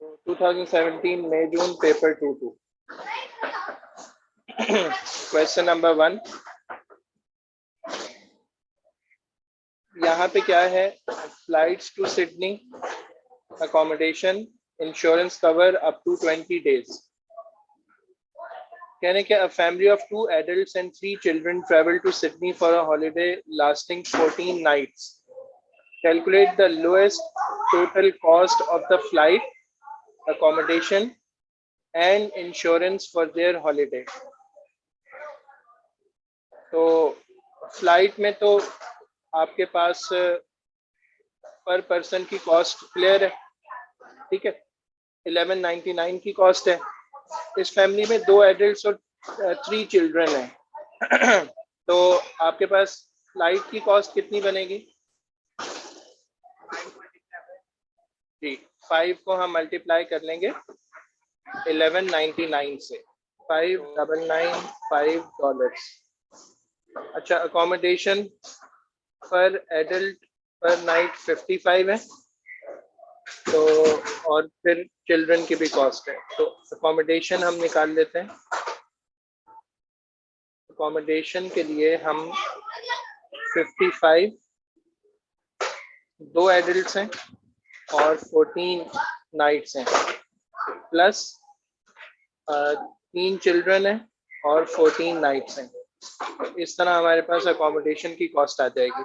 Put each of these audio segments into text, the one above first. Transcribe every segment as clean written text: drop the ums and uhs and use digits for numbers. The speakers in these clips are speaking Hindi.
2017 May June paper 2-2. Question number 1. यहाँ पे क्या है? Flights to Sydney, accommodation, insurance cover up to 20 days. कहने क्या? A family of 2 adults and 3 children travel to Sydney for a holiday lasting 14 nights. Calculate the lowest total cost of the flight, accommodation and insurance for their holiday. तो फ्लाइट में तो आपके पास पर पर्सन की कॉस्ट क्लियर है, ठीक है, 1199 की कॉस्ट है। इस फैमिली में 2 एडल्ट्स और 3 चिल्ड्रन हैं। तो आपके पास फ्लाइट की कॉस्ट कितनी बनेगी? जी, 5 को हम मल्टीप्लाई कर लेंगे 1199 से, $5,995। अच्छा, अकोमोडेशन पर एडल्ट पर नाइट 55 है, तो और फिर चिल्ड्रन की भी कॉस्ट है, तो अकोमोडेशन हम निकाल लेते हैं। अकोमोडेशन के लिए हम 55, 2 एडल्ट्स हैं और 14 नाइट्स हैं, प्लस 3 चिल्ड्रन हैं और 14 नाइट्स हैं। इस तरह हमारे पास अकोमोडेशन की कॉस्ट आ जाएगी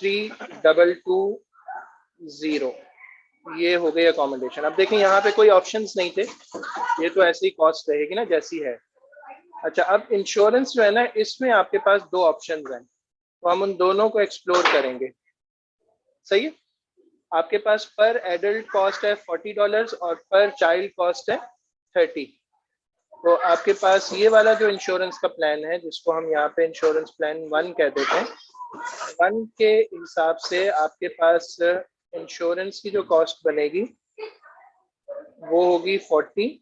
3220। ये हो गई अकोमोडेशन। अब देखें यहाँ पे कोई ऑप्शंस नहीं थे, ये तो ऐसी कॉस्ट रहेगी ना जैसी है। अच्छा, अब इंश्योरेंस जो है ना, इसमें आपके पास 2 ऑप्शंस हैं, तो हम उन दोनों को एक्सप्लोर करेंगे। सही है, आपके पास पर एडल्ट कॉस्ट है $40 और पर चाइल्ड कॉस्ट है 30। तो आपके पास ये वाला जो इंश्योरेंस का प्लान है, जिसको हम यहाँ पे इंश्योरेंस प्लान 1 कह देते हैं, 1 के हिसाब से आपके पास इंश्योरेंस की जो कॉस्ट बनेगी वो होगी 40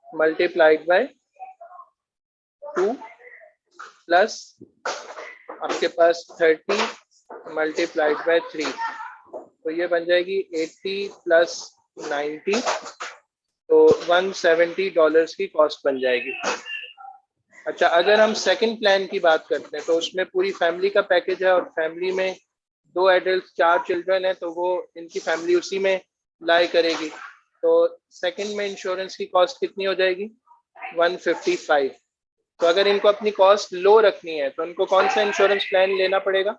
मल्टीप्लाइड बाय 2 प्लस आपके पास 30 मल्टीप्लाइड बाय 3, तो ये बन जाएगी 80 प्लस 90, तो $170 की कॉस्ट बन जाएगी। अच्छा, अगर हम सेकंड प्लान की बात करते हैं तो उसमें पूरी फैमिली का पैकेज है और फैमिली में 2 एडल्ट 4 चिल्ड्रन है, तो वो इनकी फैमिली उसी में लाई करेगी। तो सेकंड में इंश्योरेंस की कॉस्ट कितनी हो जाएगी? 155। तो अगर इनको अपनी कॉस्ट लो रखनी है तो इनको कौन सा इंश्योरेंस प्लान लेना पड़ेगा?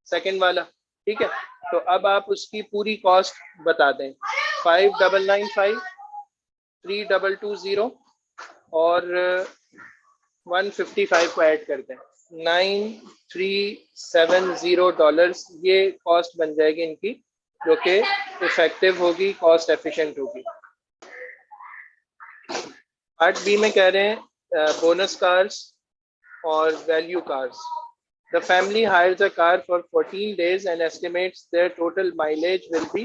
सेकंड वाला, ठीक है। तो अब आप उसकी पूरी कॉस्ट बता दें। 5995, 3220 और 155 को ऐड कर दें, $9370। ये कॉस्ट बन जाएगी इनकी, जो कि इफेक्टिव होगी, कॉस्ट एफिशिएंट होगी। पार्ट बी में कह रहे हैं बोनस कार्स और value cars. The family hires a car for 14 days and estimates their total mileage will be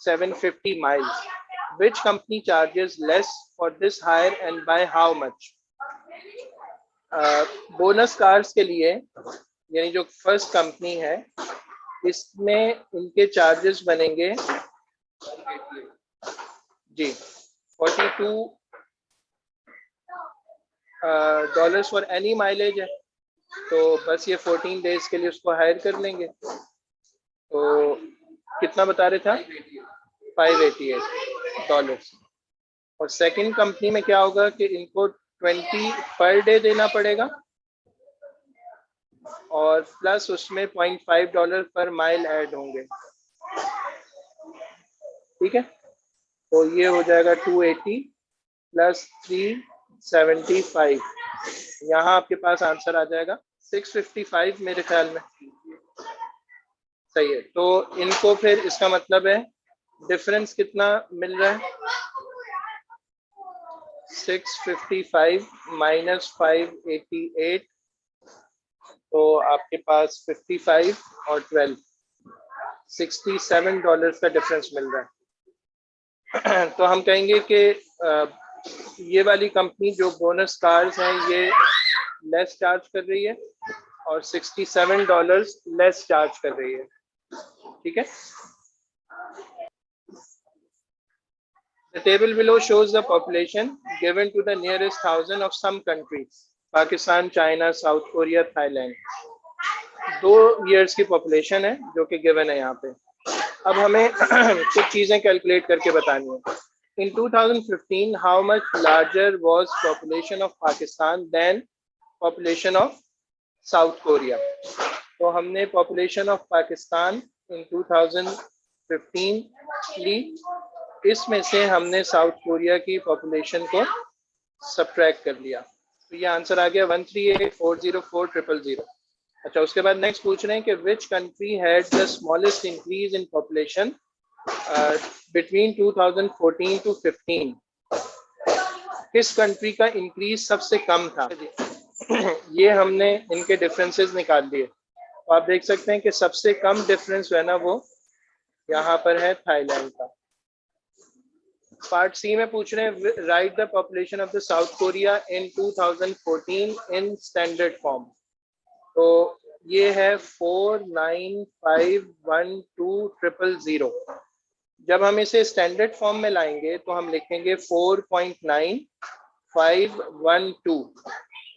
750 miles. Which company charges less for this hire and by how much? Bonus cars के लिए, यानी जो फर्स्ट कंपनी है, इसमें इनके चार्जेस बनेंगे जी $42 फॉर एनी माइलेज है, तो बस ये 14 डेज के लिए उसको हायर कर लेंगे। तो कितना बता रहे था? $588। और सेकंड कंपनी में क्या होगा कि इनको 20 पर डे देना पड़ेगा और प्लस उसमें $0.5 पर माइल ऐड होंगे, ठीक है। तो ये हो जाएगा 280 प्लस 375। यहाँ आपके पास आंसर आ जाएगा 655 मेरे ख्याल में। सही है, तो इनको फिर इसका मतलब है डिफरेंस कितना मिल रहा है? 655 माइनस 588, तो आपके पास 55 और 12, $67 का डिफरेंस मिल रहा है। तो हम कहेंगे कि ये वाली कंपनी जो बोनस कार्स हैं ये लेस चार्ज कर रही है और $67 लेस चार्ज कर रही है, ठीक है। The table below shows the population given to the nearest thousand of some countries. Pakistan, China, south Korea, Thailand. 2 years की पॉपुलेशन है जो कि गिवन है यहाँ पे। अब हमें कुछ चीजें कैलकुलेट करके बतानी है। In 2015, how much larger was population of Pakistan than population of South Korea? तो हमने population of Pakistan in 2015 ली, इसमें से हमने साउथ कोरिया की पॉपुलेशन को सब्ट्रैक्ट कर लिया, तो ये आंसर आ गया 138,404,000। अच्छा, उसके बाद नेक्स्ट पूछ रहे हैं कि which country had the smallest increase in population between 2014 to 15। किस कंट्री का इंक्रीज सबसे कम था? ये हमने इनके डिफरेंसेस निकाल लिए, तो आप देख सकते हैं कि सबसे कम डिफरेंस है ना वो यहाँ पर है थाईलैंड का। पार्ट सी में पूछ रहे हैं right the population of the south Korea in 2014 in standard form. तो ये है 4951200। जब हम इसे स्टैंडर्ड फॉर्म में लाएंगे तो हम लिखेंगे 4.9512।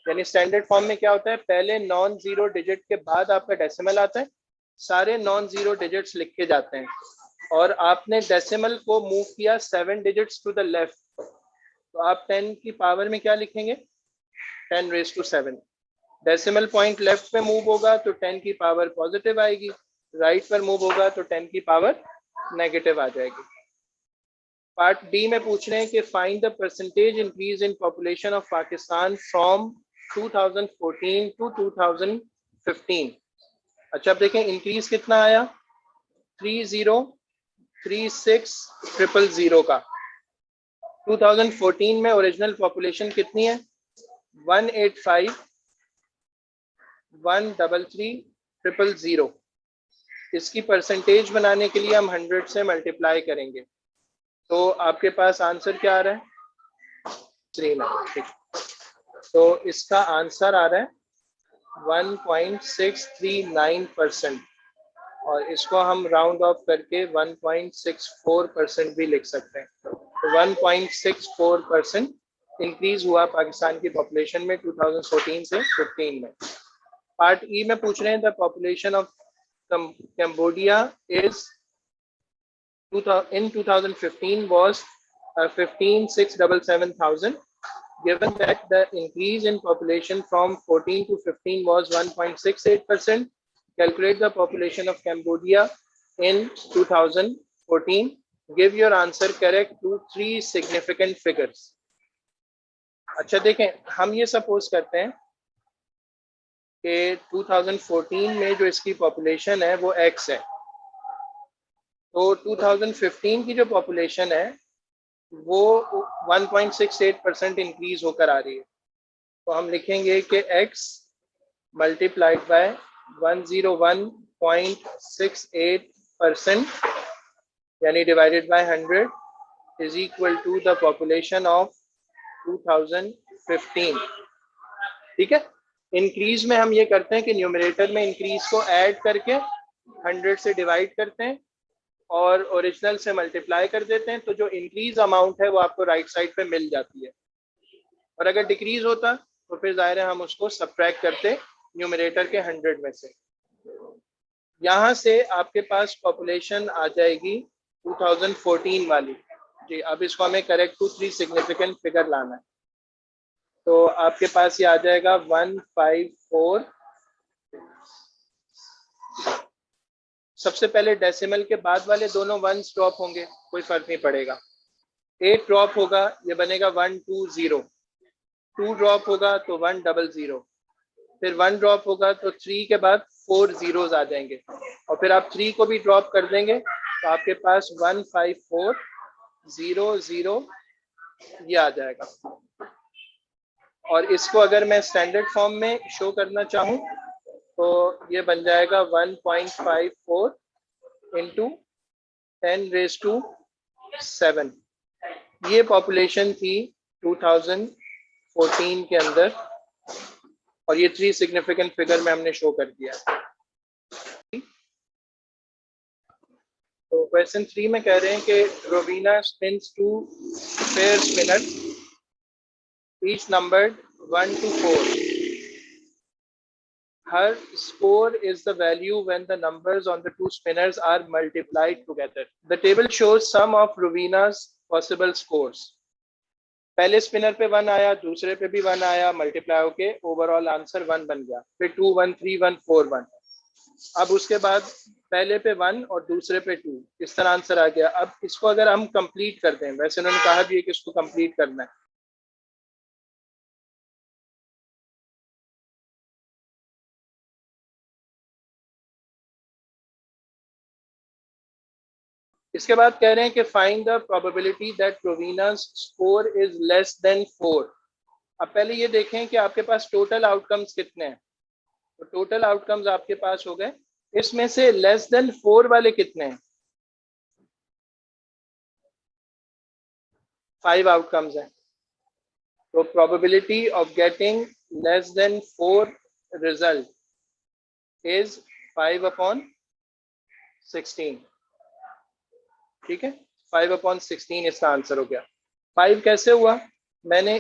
यानी स्टैंडर्ड फॉर्म में क्या होता है, पहले नॉन जीरो डिजिट के बाद आपका डेसिमल आता है, सारे नॉन जीरो डिजिट्स लिखे जाते हैं, और आपने डेसिमल को मूव किया 7 डिजिट्स टू द लेफ्ट, तो आप 10 की पावर में क्या लिखेंगे, 10⁻⁷। डेसिमल पॉइंट लेफ्ट में मूव होगा तो 10 की पावर पॉजिटिव आएगी, राइट पर मूव होगा तो 10 की पावर नेगेटिव आ जाएगी। पार्ट बी में पूछ रहे हैं कि find the percentage increase in population of Pakistan from 2014 to 2015। अच्छा, अब देखें इंक्रीज कितना आया, 3036,000 का। 2014 में ओरिजिनल पॉपुलेशन कितनी है, 185,133,000। इसकी परसेंटेज बनाने के लिए हम 100 से मल्टीप्लाई करेंगे, तो आपके पास आंसर क्या आ रहा है, 3। ठीक, तो इसका आंसर आ रहा है 1.639%, और इसको हम राउंड ऑफ करके 1.64% भी लिख सकते हैं। तो 1.64% इंक्रीज हुआ पाकिस्तान की पॉपुलेशन में 2014 से 15 में। पार्ट ई में पूछ रहे हैं the population of Cambodia is in 2015 was 15,677,000. Given that the increase in population from 14 to 15 was 1.68%, calculate the population of Cambodia in 2014. Give your answer correct to 3 significant figures. अच्छा देखें, हम ये सपोज करते हैं कि 2014 में जो इसकी पॉपुलेशन है वो x है, तो 2015 की जो पॉपुलेशन है वो 1.68% इंक्रीज होकर आ रही है, तो हम लिखेंगे कि x मल्टीप्लाइड बाय 101.68% यानी divided by 100 is equal to the population of 2015। ठीक है, इंक्रीज में हम ये करते हैं कि न्यूमरेटर में इंक्रीज को ऐड करके 100 से डिवाइड करते हैं और ओरिजिनल से मल्टीप्लाई कर देते हैं, तो जो इंक्रीज अमाउंट है वो आपको राइट साइड पे मिल जाती है। और अगर डिक्रीज होता तो फिर जाहिर है हम उसको सब्ट्रैक्ट करते न्यूमरेटर के 100 में से। यहाँ से आपके पास पॉपुलेशन आ जाएगी 2014 वाली जी। अब इसको हमें करेक्ट टू 3 सिग्निफिकेंट फिगर लाना है, तो आपके पास ये आ जाएगा 154। सबसे पहले डेसिमल के बाद वाले दोनों 1s ड्रॉप होंगे, कोई फर्क नहीं पड़ेगा। 8 ड्रॉप होगा, ये बनेगा 120। 2 ड्रॉप होगा तो 100, फिर 1 ड्रॉप होगा तो 3 के बाद 4 zeros आ जाएंगे, और फिर आप 3 को भी ड्रॉप कर देंगे तो आपके पास 154,000 ये आ जाएगा। और इसको अगर मैं स्टैंडर्ड फॉर्म में शो करना चाहूँ तो ये बन जाएगा 1.54 इंटू 10⁻⁷। ये पॉपुलेशन थी 2014 के अंदर, और ये 3 सिग्निफिकेंट फिगर में हमने शो कर दिया। तो क्वेश्चन 3 में कह रहे हैं कि Rowena spins two fair spinner each numbered 1 to 4. Her score is the value when the numbers on the two spinners are multiplied together. The table shows some of Rovina's possible scores. पहले स्पिनर पे 1 आया, दूसरे पे भी 1 आया, मल्टीप्लाई होके ओवरऑल आंसर 1 बन गया, फिर 2 1 3 1 4 1. अब उसके बाद पहले पे 1 और दूसरे पे 2, इस तरह आंसर आ गया. अब इसको अगर हम कंप्लीट करते हैं, वैसे उन्होंने कहा भी है कि इसको कंप्लीट करना है. इसके बाद कह रहे हैं कि find the probability that Rowena's score is less than 4. अब पहले ये देखें कि आपके पास टोटल आउटकम्स कितने हैं. तो टोटल आउटकम्स आपके पास हो गए, इसमें से लेस देन 4 वाले कितने हैं? 5 आउटकम्स हैं. तो probability of getting less than 4 result is 5/16. ठीक है, 5/16 इसका आंसर हो गया. 5 कैसे हुआ? मैंने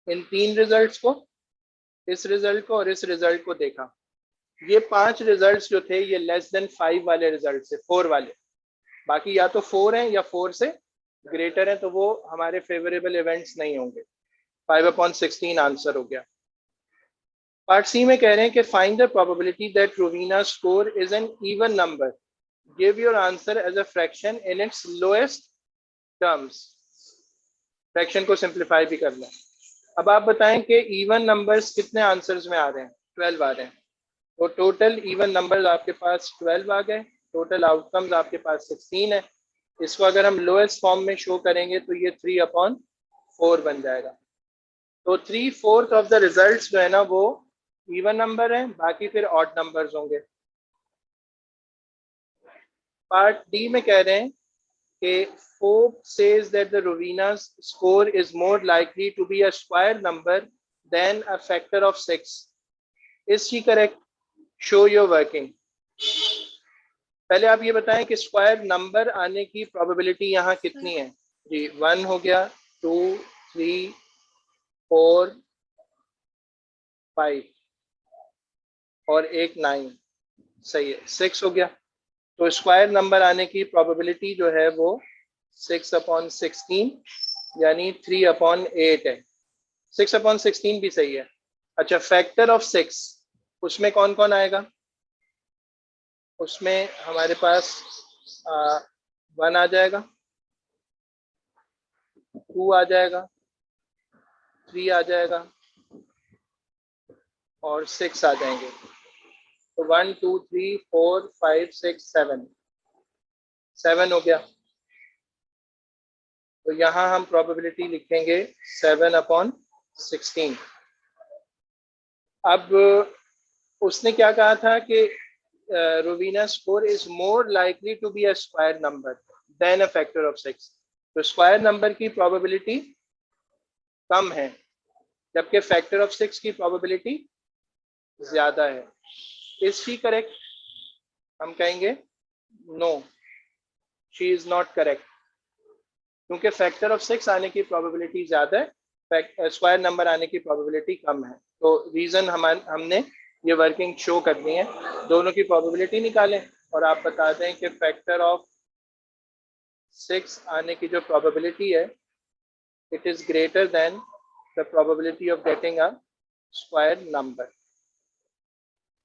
इन 3 रिजल्ट्स को, इस रिजल्ट को और इस रिजल्ट को देखा. ये 5 रिजल्ट्स जो थे ये लेस देन 5 वाले रिजल्ट से, 4 वाले. बाकी या तो 4 हैं या 4 से ग्रेटर हैं, तो वो हमारे फेवरेबल इवेंट्स नहीं होंगे. 5/16 आंसर हो गया. पार्ट सी में कह रहे हैं कि find the probability that Rowena score is an even number. Give your answer as a fraction in its lowest terms. Fraction को सिंप्लीफाई भी करना है. अब आप बताएं कि इवन नंबर्स कितने आंसर्स में आ रहे हैं? 12 आ रहे हैं. तो टोटल इवन नंबर्स आपके पास 12 आ गए. टोटल आउटकम्स आपके पास 16 है. इसको अगर हम लोएस्ट फॉर्म में शो करेंगे तो ये 3/4 बन जाएगा. तो 3/4 ऑफ द रिजल्ट्स जो है ना वो इवन नंबर है, बाकी फिर ऑड नंबर्स होंगे. पार्ट डी में कह रहे हैं कि Forbes says that the Rovina's score is more likely to be a square number than a factor of 6. Is she correct? Show your working. पहले आप ये बताएं कि स्क्वायर नंबर आने की प्रोबेबिलिटी यहाँ कितनी है? जी 1 हो गया, 2 3 4 5 और एक 9. सही है, 6 हो गया. तो स्क्वायर नंबर आने की प्रोबेबिलिटी जो है वो 6/16 यानी 3/8 है. 6/16 भी सही है. अच्छा, फैक्टर ऑफ 6 उसमें कौन कौन आएगा? उसमें हमारे पास 1 आ जाएगा, 2 आ जाएगा, 3 आ जाएगा और 6 आ जाएंगे. तो 1 2 3 4 5 6 7 हो गया. तो यहाँ हम प्रोबेबिलिटी लिखेंगे 7/16. अब उसने क्या कहा था कि Rowena score is more likely to be a square number than a factor of 6. तो स्क्वायर नंबर की प्रोबेबिलिटी कम है, जबकि फैक्टर ऑफ 6 की प्रोबेबिलिटी ज्यादा है. Is she correct? हम कहेंगे no, she is not correct, क्योंकि फैक्टर ऑफ 6 आने की प्रोबेबिलिटी ज्यादा है, स्क्वायर नंबर आने की प्रोबेबिलिटी कम है. तो रीजन हमने ये वर्किंग शो करनी है. दोनों की प्रोबेबिलिटी निकालें और आप बता दें कि फैक्टर ऑफ 6 आने की जो प्रोबेबिलिटी है it is greater than the probability of getting a square number.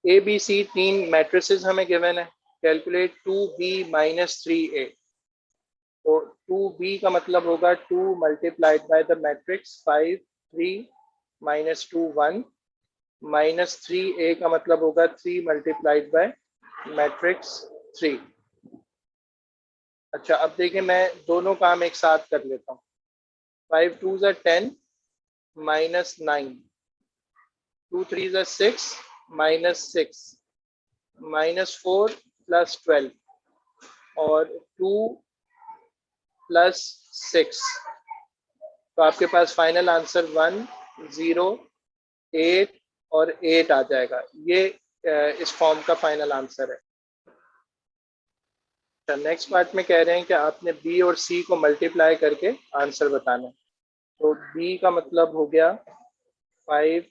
A B C 3 matrices हमें गिवन है. Calculate 2b - 3a. तो 2b का मतलब होगा 2 multiplied by the matrix 5 3 -2 1 -3a का मतलब होगा 3 मल्टीप्लाइड बाय मैट्रिक्स 3. अच्छा, अब देखिए मैं दोनों काम एक साथ कर लेता हूँ. 5 2 10 -9, 2 3 6 -6 -4 +12 और 2 +6. तो आपके पास फाइनल आंसर 1 0 8 और 8 आ जाएगा. ये इस फॉर्म का फाइनल आंसर है. नेक्स्ट पार्ट में कह रहे हैं कि आपने बी और सी को मल्टीप्लाई करके आंसर बताना है। तो बी का मतलब हो गया 5,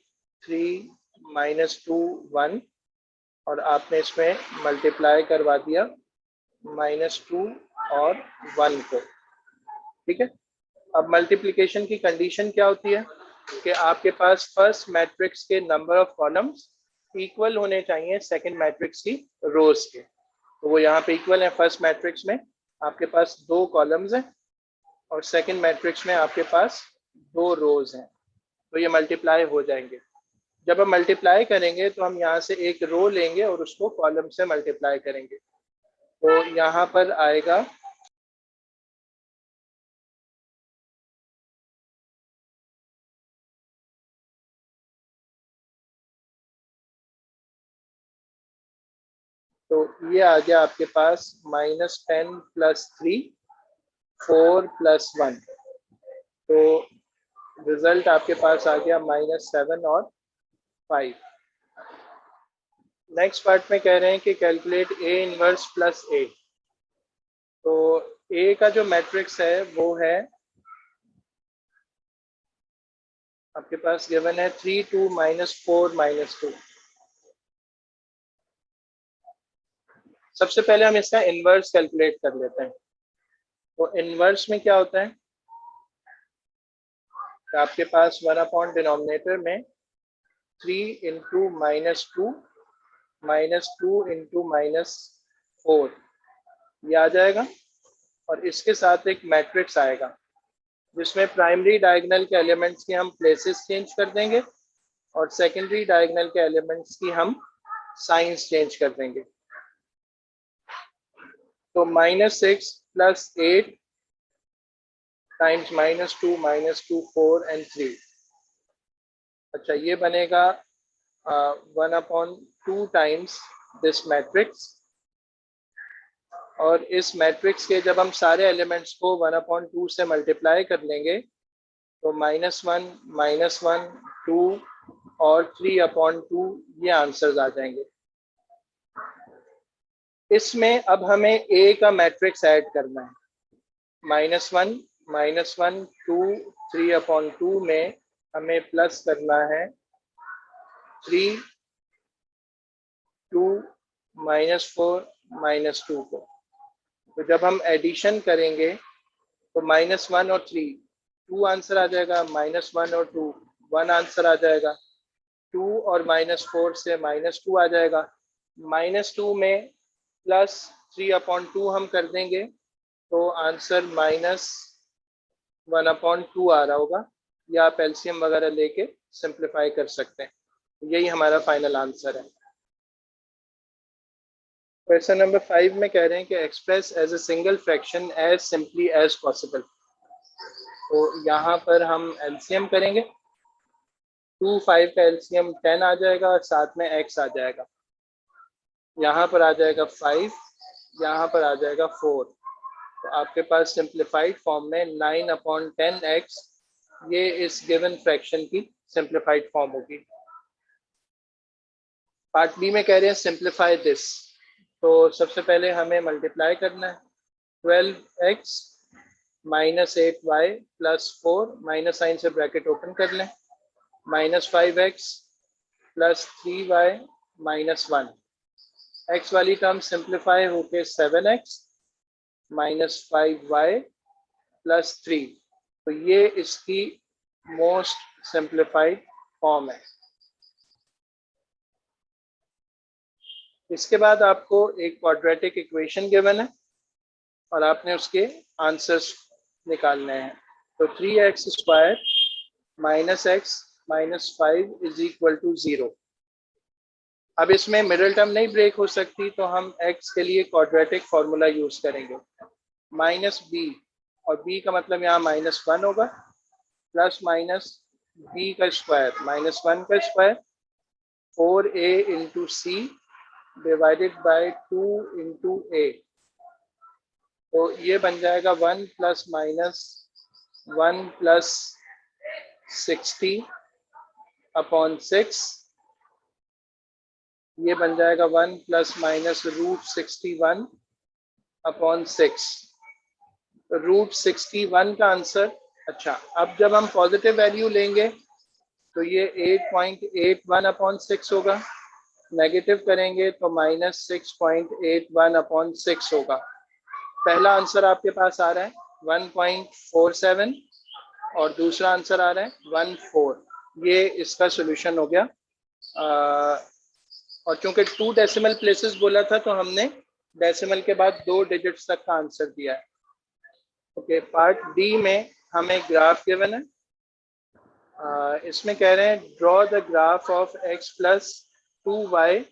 3, -2, 1 और आपने इसमें मल्टीप्लाई करवा दिया -2 और 1 को। ठीक है, अब मल्टीप्लिकेशन की कंडीशन क्या होती है कि आपके पास फर्स्ट मैट्रिक्स के नंबर ऑफ कॉलम्स इक्वल होने चाहिए सेकंड मैट्रिक्स की रोज के। तो वो यहाँ पे इक्वल है। फर्स्ट मैट्रिक्स में आपके पास 2 कॉलम्स हैं और सेकंड मैट्रिक्स में आपके पास 2 रोज हैं, तो ये मल्टीप्लाई हो जाएंगे। जब हम मल्टीप्लाई करेंगे तो हम यहाँ से एक रो लेंगे और उसको कॉलम से मल्टीप्लाई करेंगे। तो यहाँ पर आएगा तो ये आ गया आपके पास -10 + 3, 4 + 1। तो रिजल्ट आपके पास आ गया -7 और 5। नेक्स्ट पार्ट में कह रहे हैं कि कैलकुलेट A इनवर्स + A। तो A का जो मैट्रिक्स है वो है आपके पास गिवन है 3, 2, -4, -2। सबसे पहले हम इसका इनवर्स कैलकुलेट कर लेते हैं। तो इनवर्स में क्या होता है कि आपके पास 1 डिनोमिनेटर में 3 × -2 -2 × -4 ये आ जाएगा और इसके साथ एक मैट्रिक्स आएगा जिसमें प्राइमरी डायगोनल के एलिमेंट्स की हम प्लेसेस चेंज कर देंगे और सेकेंडरी डायगोनल के एलिमेंट्स की हम साइंस चेंज कर देंगे। तो -6 + 8 टाइम्स -2 -2 4 and 3। अच्छा, ये बनेगा 1/2 टाइम्स दिस मैट्रिक्स। और इस मैट्रिक्स के जब हम सारे एलिमेंट्स को 1/2 से मल्टीप्लाई कर लेंगे तो -1 -1 2 और 3/2 ये आंसर्स आ जाएंगे। इसमें अब हमें A का मैट्रिक्स ऐड करना है। -1 -1 2 3/2 में हमें प्लस करना है 3 2 -4 -2 को। तो जब हम एडिशन करेंगे तो -1 और 3 2 आंसर आ जाएगा, -1 और 2 1 आंसर आ जाएगा, 2 और -4 से -2 आ जाएगा। -2 में +3/2 हम कर देंगे तो आंसर -1/2 आ रहा होगा, या आप एलसीएम वगैरह लेके सिंप्लीफाई कर सकते हैं। यही हमारा फाइनल आंसर है। क्वेश्चन नंबर 5 में कह रहे हैं कि express as a single fraction as simply as possible. तो यहाँ पर हम एलसीएम करेंगे। 2 5 का एलसीएम 10 आ जाएगा और साथ में x आ जाएगा। यहाँ पर आ जाएगा 5, यहाँ पर आ जाएगा 4। तो आपके पास सिंप्लीफाइड फॉर्म में 9/10x ये इस गिवन फ्रैक्शन की सिंप्लीफाइड फॉर्म होगी। पार्ट बी में कह रहे हैं सिंप्लीफाई दिस। तो सबसे पहले हमें मल्टीप्लाई करना है। 12x -8y + 4 माइनस साइन से ब्रैकेट ओपन कर लें, -5x + 3y -1। x वाली टर्म सिंप्लीफाई होके 7x -5y + 3। तो ये इसकी मोस्ट सिंप्लीफाइड फॉर्म है। इसके बाद आपको एक क्वाड्रेटिक इक्वेशन गिवन है और आपने उसके आंसर्स निकालने हैं। तो 3x² -x -5 = 0। अब इसमें मिडिल टर्म नहीं ब्रेक हो सकती तो हम x के लिए क्वाड्रेटिक फॉर्मूला यूज करेंगे। -b और b का मतलब यहाँ -1 होगा, प्लस माइनस b का स्क्वायर -1 का square 4a × c divided by 2 × a। तो ये बन जाएगा 1 + -1 + 60/6। ये बन जाएगा 1 ± √61 अपॉन 6, √61 का आंसर। अच्छा, अब जब हम पॉजिटिव वैल्यू लेंगे तो ये 8.81 अपॉन 6 होगा, नेगेटिव करेंगे तो -6.81 अपॉन 6 होगा। पहला आंसर आपके पास आ रहा है 1.47 और दूसरा आंसर आ रहा है 14। ये इसका सोल्यूशन हो गया। और चूंकि 2 डेसिमल प्लेसेस बोला था तो हमने डेसिमल के बाद 2 डिजिट्स तक का आंसर दिया है। ओके, पार्ट डी में हमें ग्राफ गिवन है। इसमें कह रहे हैं draw the graph of x plus 2y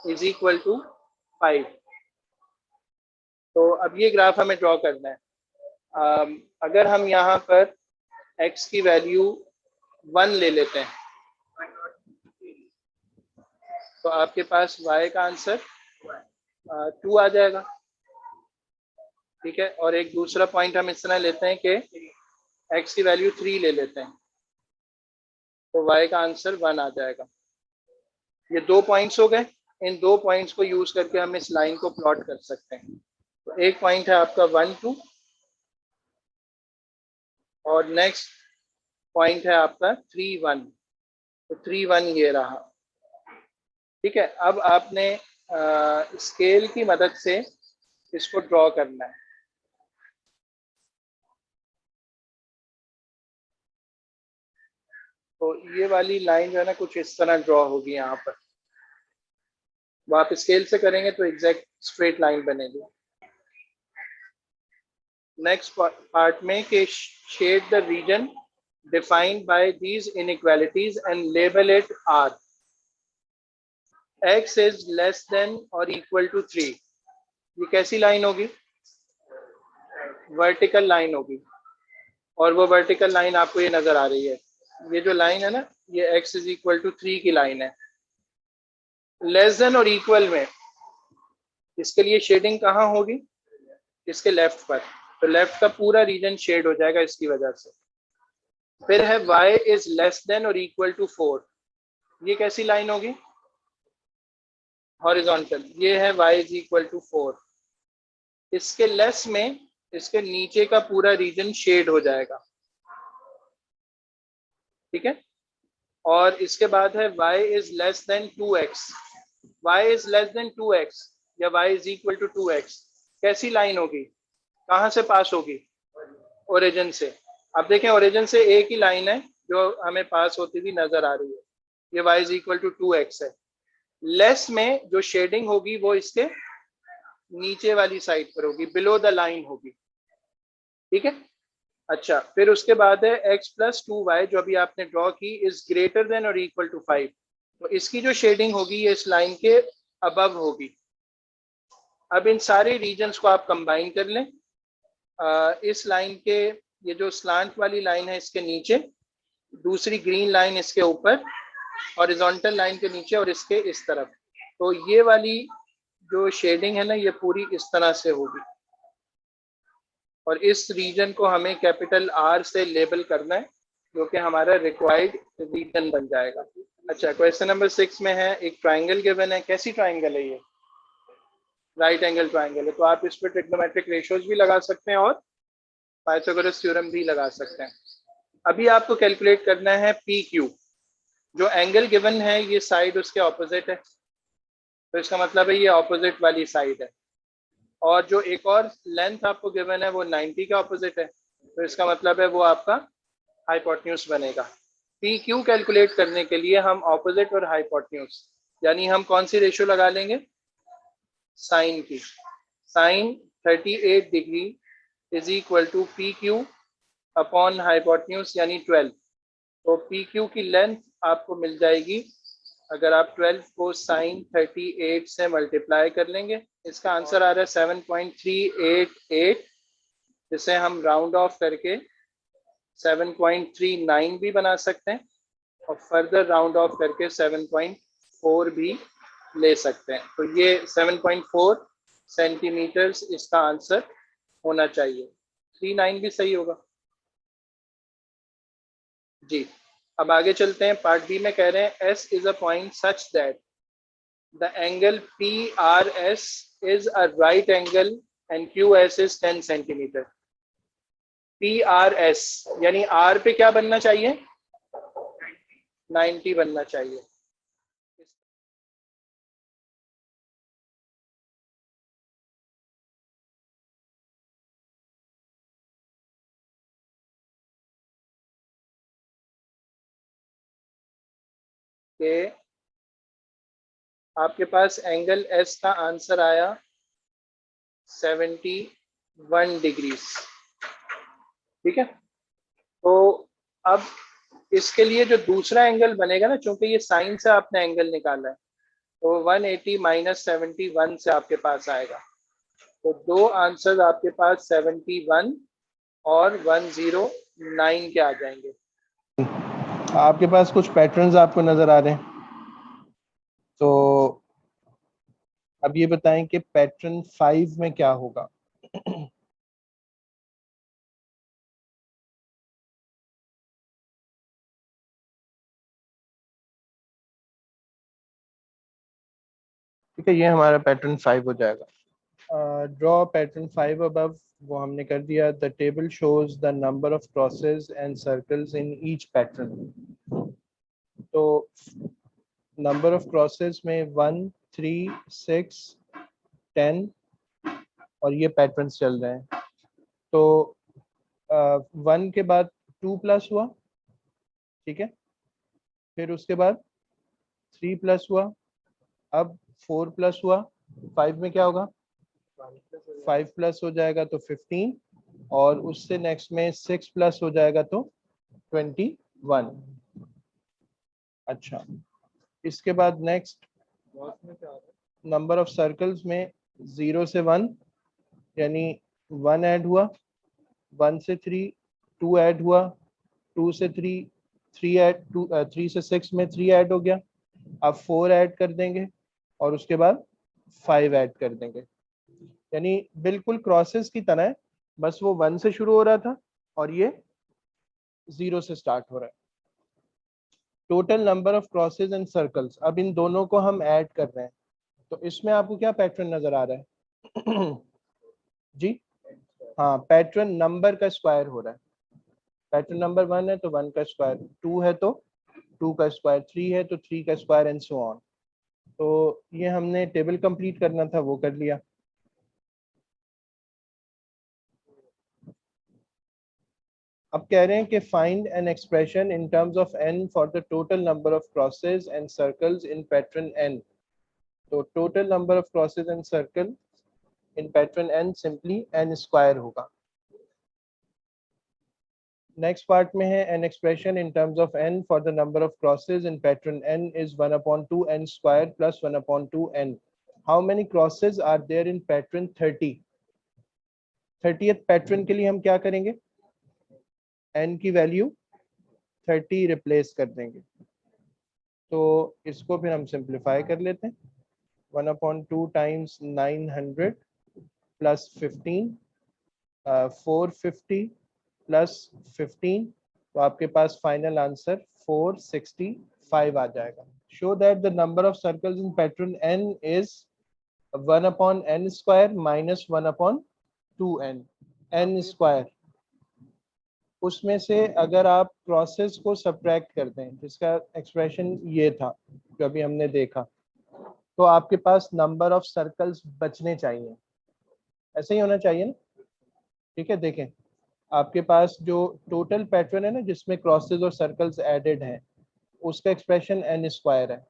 is equal to 5। तो अब ये ग्राफ हमें ड्रॉ करना है। अगर हम यहाँ पर x की वैल्यू 1 ले लेते हैं तो आपके पास y का आंसर 2 आ जाएगा। ठीक है, और एक दूसरा पॉइंट हम इस तरह लेते हैं कि x की वैल्यू 3 ले लेते हैं तो y का आंसर 1 आ जाएगा। ये 2 पॉइंट्स हो गए। इन 2 पॉइंट्स को यूज करके हम इस लाइन को प्लॉट कर सकते हैं। तो एक पॉइंट है आपका 1 2 और नेक्स्ट पॉइंट है आपका 3 1। तो 3 1 ये रहा। ठीक है, अब आपने स्केल की मदद से इसको ड्रॉ करना है। तो ये वाली लाइन जो है ना कुछ इस तरह ड्रॉ होगी यहाँ पर। वो आप स्केल से करेंगे तो एग्जैक्ट स्ट्रेट लाइन बनेगी। नेक्स्ट पार्ट में कि shade the region defined by these inequalities and label it R। x is less than और इक्वल टू 3। ये कैसी लाइन होगी? वर्टिकल लाइन होगी। और वो वर्टिकल लाइन आपको ये नजर आ रही है। ये जो लाइन है ना, ये x इज इक्वल टू 3 की लाइन है। लेस देन और इक्वल में इसके लिए शेडिंग कहाँ होगी? इसके लेफ्ट पर। तो लेफ्ट का पूरा रीजन शेड हो जाएगा इसकी वजह से। फिर है y इज लेस देन और इक्वल टू 4। ये कैसी लाइन होगी? हॉरिजॉन्टल। ये है y इज इक्वल टू 4। इसके लेस में इसके नीचे का पूरा रीजन शेड हो जाएगा। ठीक है, और इसके बाद है y is less then 2x। y is less then 2x या y is equal to 2x कैसी लाइन होगी? कहाँ से पास होगी? ओरिजिन से। अब देखें, ओरिजिन से एक ही लाइन है जो हमें पास होती हुई नजर आ रही है। ये y is equal to 2x है। लेस में जो शेडिंग होगी वो इसके नीचे वाली साइड पर होगी, बिलो द लाइन होगी। ठीक है, अच्छा, फिर उसके बाद है x प्लस 2y जो अभी आपने ड्रॉ की इज ग्रेटर देन और इक्वल टू 5। तो इसकी जो शेडिंग होगी ये इस लाइन के अबव होगी। अब इन सारे रीजन्स को आप कंबाइन कर लें। इस लाइन के, ये जो स्लांट वाली लाइन है इसके नीचे, दूसरी ग्रीन लाइन इसके ऊपर, हॉरिजॉन्टल लाइन के नीचे और इसके इस तरफ। तो ये वाली जो शेडिंग है ना ये पूरी इस तरह से होगी और इस रीजन को हमें कैपिटल R से लेबल करना है जो कि हमारा रिक्वायर्ड रीजन बन जाएगा। अच्छा, क्वेश्चन नंबर 6 में है एक ट्राइंगल गिवन है। कैसी ट्राइंगल है ये? राइट एंगल ट्राइंगल है। तो आप इस पर ट्रिग्नोमेट्रिक रेशियोज भी लगा सकते हैं और पाइथागोरस थ्योरम भी लगा सकते हैं। अभी आपको कैलकुलेट करना है PQ। जो एंगल गिवन है ये साइड उसके ऑपोजिट है, तो इसका मतलब है ये ऑपोजिट वाली साइड है। और जो एक और लेंथ आपको गिवन है वो 90 के ऑपोजिट है, तो इसका मतलब है वो आपका हाइपोटेन्यूज बनेगा। PQ कैलकुलेट करने के लिए हम ऑपोजिट और हाइपोटेन्यूज यानी हम कौन सी रेशियो लगा लेंगे? साइन की। Sine 38 degree is equal to PQ upon hypotenuse यानी 12। तो PQ की लेंथ आपको मिल जाएगी अगर आप 12 को साइन 38 से मल्टीप्लाई कर लेंगे। इसका आंसर आ रहा है 7.388, जिसे हम राउंड ऑफ करके 7.39 भी बना सकते हैं और फर्दर राउंड ऑफ करके 7.4 भी ले सकते हैं। तो ये 7.4 सेंटीमीटर्स इसका आंसर होना चाहिए। 39 भी सही होगा जी। अब आगे चलते हैं। पार्ट बी में कह रहे हैं S is a point such that the angle PRS is a right angle and Q S is 10 centimetre. P R S यानी आर पे क्या बनना चाहिए, 90 बनना चाहिए। कि आपके पास एंगल एस का आंसर आया 71 डिग्रीज। ठीक है, तो अब इसके लिए जो दूसरा एंगल बनेगा ना, चूंकि ये साइन से आपने एंगल निकाला है, तो 180 माइनस 71 से आपके पास आएगा। तो दो आंसर आपके पास 71 और 109 के आ जाएंगे। आपके पास कुछ पैटर्न्स आपको नजर आ रहे हैं, तो अब ये बताएं कि पैटर्न 5 में क्या होगा। ठीक है, ये हमारा पैटर्न 5 हो जाएगा। ड्रॉ पैटर्न 5 अबव, वो हमने कर दिया। The table shows the number of crosses and circles in each pattern. तो नंबर ऑफ क्रॉसेस में 1, 3, 6, 10 और ये पैटर्न्स चल रहे हैं। तो 1 के बाद 2 प्लस हुआ, ठीक है, फिर उसके बाद 3 प्लस हुआ, अब 4 प्लस हुआ, 5 में क्या होगा, 5 प्लस हो जाएगा तो 15, और उससे नेक्स्ट में 6 प्लस हो जाएगा तो 21। अच्छा, इसके बाद नेक्स्ट नंबर ऑफ सर्कल्स में 0 से 1 यानी 1 ऐड हुआ, 1 से 3 2 ऐड हुआ, 2 से 3 3 ऐड 3 से 6 में 3 ऐड हो गया। अब 4 ऐड कर देंगे और उसके बाद 5 ऐड कर देंगे। यानी बिल्कुल क्रॉसेस की तरह है, बस वो 1 से शुरू हो रहा था और ये 0 से स्टार्ट हो रहा है। Total number of crosses and circles, अब इन दोनों को हम ऐड कर रहे हैं, तो इसमें आपको क्या पैटर्न नजर आ रहा है? जी हाँ, पैटर्न नंबर का स्क्वायर हो रहा है। पैटर्न नंबर 1 है तो 1 का स्क्वायर, 2 है तो 2 का स्क्वायर, 3 है तो 3 का स्क्वायर एंड सो ऑन। तो ये हमने टेबल कंप्लीट करना था, वो कर लिया। अब कह रहे हैं कि find an expression in terms of n for the total number of crosses and circles in pattern n। तो total number of crosses and circle in pattern n simply n square होगा। नेक्स्ट पार्ट में है an expression in terms of n for the number of crosses in pattern n is 1/2n square plus 1/2n। How many crosses are there in pattern 30? 30th pattern के लिए हम क्या करेंगे, n की वैल्यू 30 रिप्लेस कर देंगे। तो इसको फिर हम सिंप्लीफाई कर लेते हैं। 1/2 टाइम्स 900 प्लस 15, 450 प्लस 15, तो आपके पास फाइनल आंसर 465 आ जाएगा। Show that the number of circles in pattern n is 1/n square minus 1/2n। n square, उसमें से अगर आप क्रॉसेस को सब्ट्रैक्ट कर दें, जिसका एक्सप्रेशन ये था जो अभी हमने देखा, तो आपके पास नंबर ऑफ सर्कल्स बचने चाहिए। ऐसे ही होना चाहिए ना। ठीक है, देखें, आपके पास जो टोटल पैटर्न है ना जिसमें क्रॉसेस और सर्कल्स एडेड हैं, उसका एक्सप्रेशन n स्क्वायर है।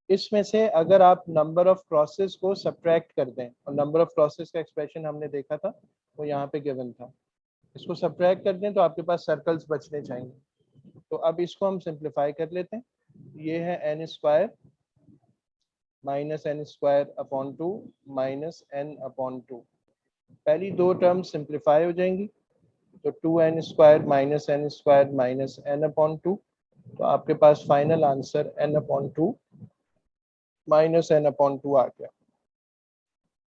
इसमें से अगर आप नंबर ऑफ क्रॉसेस को सब्ट्रैक्ट कर दें, और नंबर ऑफ क्रॉसेस का एक्सप्रेशन हमने देखा था वो यहाँ पे गिवन था, इसको सब्ट्रैक्ट कर दें तो आपके पास सर्कल्स बचने चाहिए। तो अब इसको हम सिंप्लीफाई कर लेते हैं। ये है n square minus n square upon 2 minus n upon 2। पहली दो टर्म सिंप्लीफाई हो जाएंगी, तो 2n square minus n upon 2, तो आपके पास final answer n upon 2 minus n upon 2 आ गया।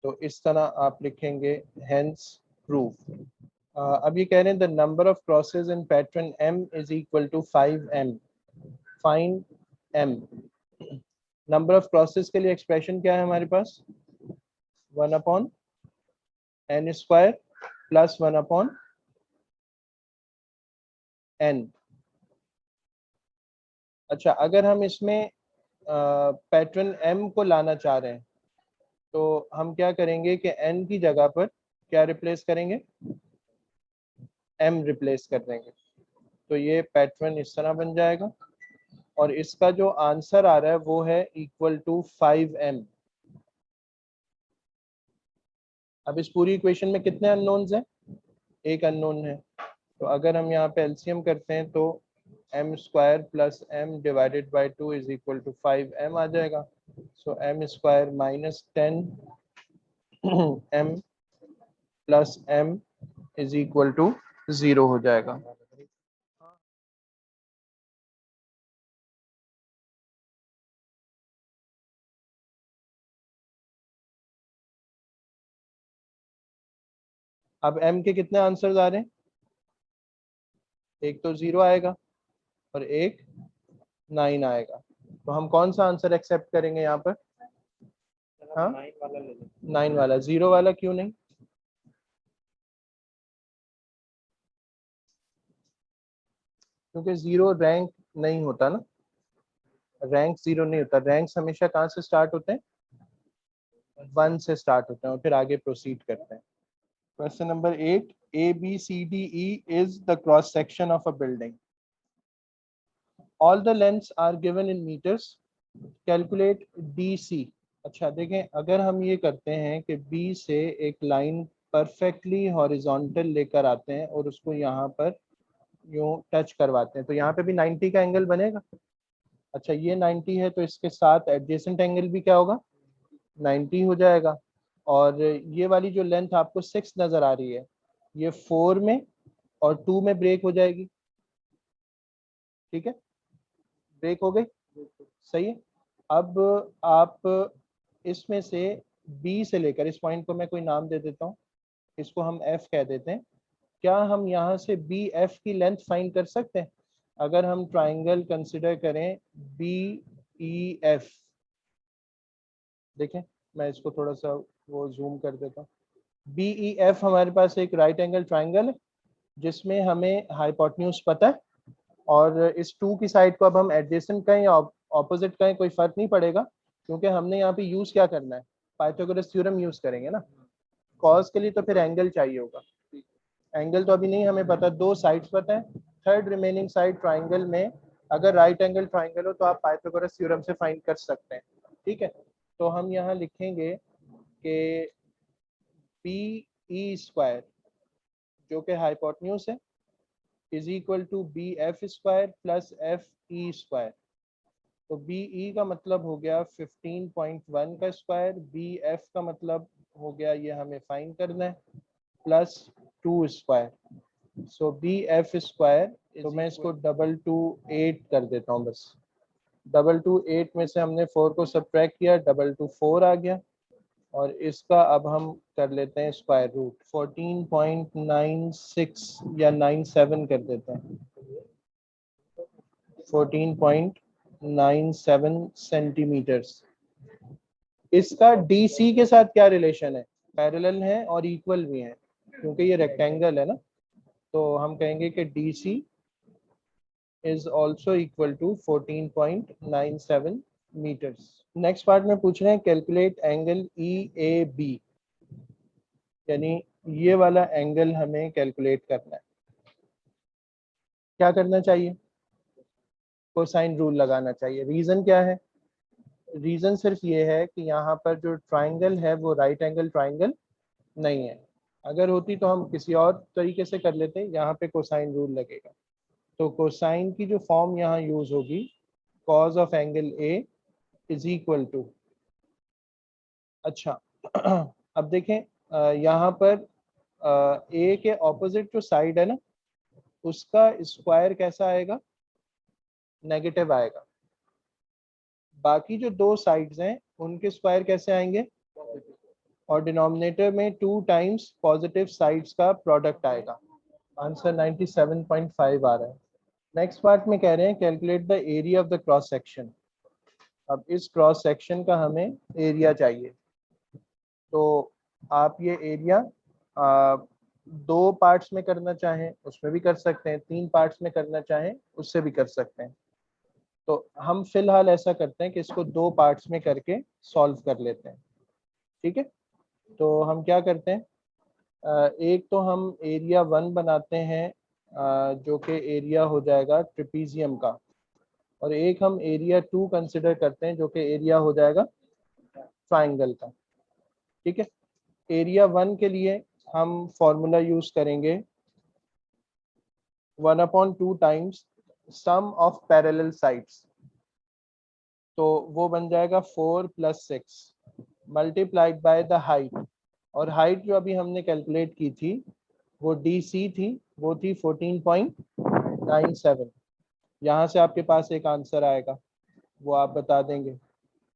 तो इस तरह आप लिखेंगे हेंस प्रूफ। अब ये कह रहे हैं the number of crosses in pattern m is equal to 5m। Find m। Number of crosses के लिए एक्सप्रेशन क्या है हमारे पास, 1/2 n square plus 1 upon n। अच्छा, अगर हम इसमें पैटर्न m को लाना चाह रहे हैं तो हम क्या करेंगे कि n की जगह पर क्या रिप्लेस करेंगे, m रिप्लेस कर देंगे। तो ये पैटर्न इस तरह बन जाएगा और इसका जो आंसर आ रहा है वो है इक्वल टू 5m। अब इस पूरी इक्वेशन में कितने अननोन्स हैं, एक अननोन है। तो अगर हम यहाँ पे एलसीएम करते हैं तो m square plus m divided by 2 is equal to 5m आ जाएगा। So m square minus 10 m plus m is equal to 0 हो जाएगा। अब m के कितने आंसर्स आ रहे हैं, एक तो 0 आएगा और एक 9 आएगा। तो हम कौन सा आंसर एक्सेप्ट करेंगे यहाँ पर, हाँ 9 वाला, 0 वाला क्यों नहीं? क्योंकि 0 रैंक नहीं होता ना, रैंक 0 नहीं होता, रैंक्स हमेशा कहाँ से स्टार्ट होते हैं, 1 से स्टार्ट होते हैं और फिर आगे प्रोसीड करते हैं। Question number 8, ABCDE is the cross section of a building. All the lengths are given in meters. Calculate DC. अच्छा देखें, अगर हम ये करते हैं कि B से एक लाइन परफेक्टली हॉरिजॉन्टल लेकर आते हैं और उसको यहाँ पर यूं टच करवाते हैं तो यहाँ पे भी 90 का एंगल बनेगा। अच्छा, ये 90 है तो इसके साथ एडजेसेंट एंगल भी क्या होगा, 90 हो जाएगा। और ये वाली जो लेंथ आपको 6 नजर आ रही है ये 4 में और 2 में ब्रेक हो जाएगी। ठीक है, ब्रेक हो गई, सही है। अब आप इसमें से बी से लेकर, इस पॉइंट को मैं कोई नाम दे देता हूँ, इसको हम एफ कह देते हैं। क्या हम यहाँ से बी एफ की लेंथ फाइंड कर सकते हैं? अगर हम ट्राइंगल कंसिडर करें बी ई एफ, देखें मैं इसको थोड़ा सा वो जूम कर देता हूँ। बी ई एफ हमारे पास एक राइट एंगल ट्राइंगल है जिसमें हमें हाइपोटेन्यूज पता है और इस 2 की साइड को अब हम एडजेसेंट कहें या ऑपोजिट कहें कोई फर्क नहीं पड़ेगा, क्योंकि हमने यहाँ पे यूज क्या करना है, पाइथागोरस थ्योरम यूज करेंगे ना। कॉस के लिए तो फिर एंगल चाहिए होगा, एंगल तो अभी नहीं हमें पता, 2 साइड्स पता है, थर्ड रिमेनिंग साइड ट्राइंगल में अगर राइट एंगल ट्राइंगल हो तो आप पाइथागोरस थ्योरम से फाइंड कर सकते हैं। ठीक है, तो हम यहाँ लिखेंगे कि बी ई स्क्वायर जो कि हाइपोटेन्यूज है is equal to B F square plus F E square. तो बी ई का मतलब हो गया 15.1 का स्क्वायर, बी एफ का मतलब हो गया ये हमें फाइंड करना है, प्लस 2 स्क्वायर। सो बी एफ स्क्वायर, तो मैं इसको 228 कर देता हूँ बस। 228 में से हमने 4 को सब्ट्रैक्ट किया, 224 आ गया और इसका अब हम कर लेते हैं स्क्वायर रूट, 14.96 या 97 कर देते हैं, 14.97 सेंटीमीटर्स। इसका DC के साथ क्या रिलेशन है, पैरेलल है और इक्वल भी है क्योंकि ये रेक्टेंगल है ना। तो हम कहेंगे कि DC is also equal to 14.97 meters. Next part में पूछ रहे हैं कैलकुलेट एंगल EAB, यानी ये वाला एंगल हमें कैलकुलेट करना है। क्या करना चाहिए, कोसाइन रूल लगाना चाहिए। रीजन क्या है, रीजन सिर्फ ये है कि यहाँ पर जो ट्राइंगल है वो राइट एंगल ट्राइंगल नहीं है। अगर होती तो हम किसी और तरीके से कर लेते, यहाँ पे कोसाइन रूल लगेगा। तो कोसाइन की जो फॉर्म यहाँ यूज होगी, cos of angle A is equal to, अच्छा अब देखें यहाँ पर A के ऑपोजिट जो साइड है ना उसका स्क्वायर कैसा आएगा, नेगेटिव आएगा। बाकी जो 2 साइड्स हैं उनके स्क्वायर कैसे आएंगे, और डिनोमिनेटर में 2 टाइम्स पॉजिटिव साइड्स का प्रोडक्ट आएगा। आंसर 97.5 आ रहा है। नेक्स्ट पार्ट में कह रहे हैं calculate the area of the cross section. अब इस क्रॉस सेक्शन का हमें एरिया चाहिए, तो आप ये एरिया दो पार्ट्स में करना चाहें उसमें भी कर सकते हैं, तीन पार्ट्स में करना चाहें उससे भी कर सकते हैं। तो हम फिलहाल ऐसा करते हैं कि इसको दो पार्ट्स में करके सॉल्व कर लेते हैं। ठीक है, तो हम क्या करते हैं, एक तो हम एरिया 1 बनाते हैं, जो कि एरिया हो जाएगा ट्रिपीजियम का, और एक हम एरिया 2 कंसिडर करते हैं जो कि एरिया हो जाएगा ट्राइंगल का। ठीक है, एरिया 1 के लिए हम फॉर्मूला यूज करेंगे 1/2 times sum of parallel sides, तो वो बन जाएगा 4 + 6 मल्टीप्लाइड बाय द हाइट, और हाइट जो अभी हमने कैलकुलेट की थी वो DC थी, वो थी 14.97। यहाँ से आपके पास एक आंसर आएगा, वो आप बता देंगे।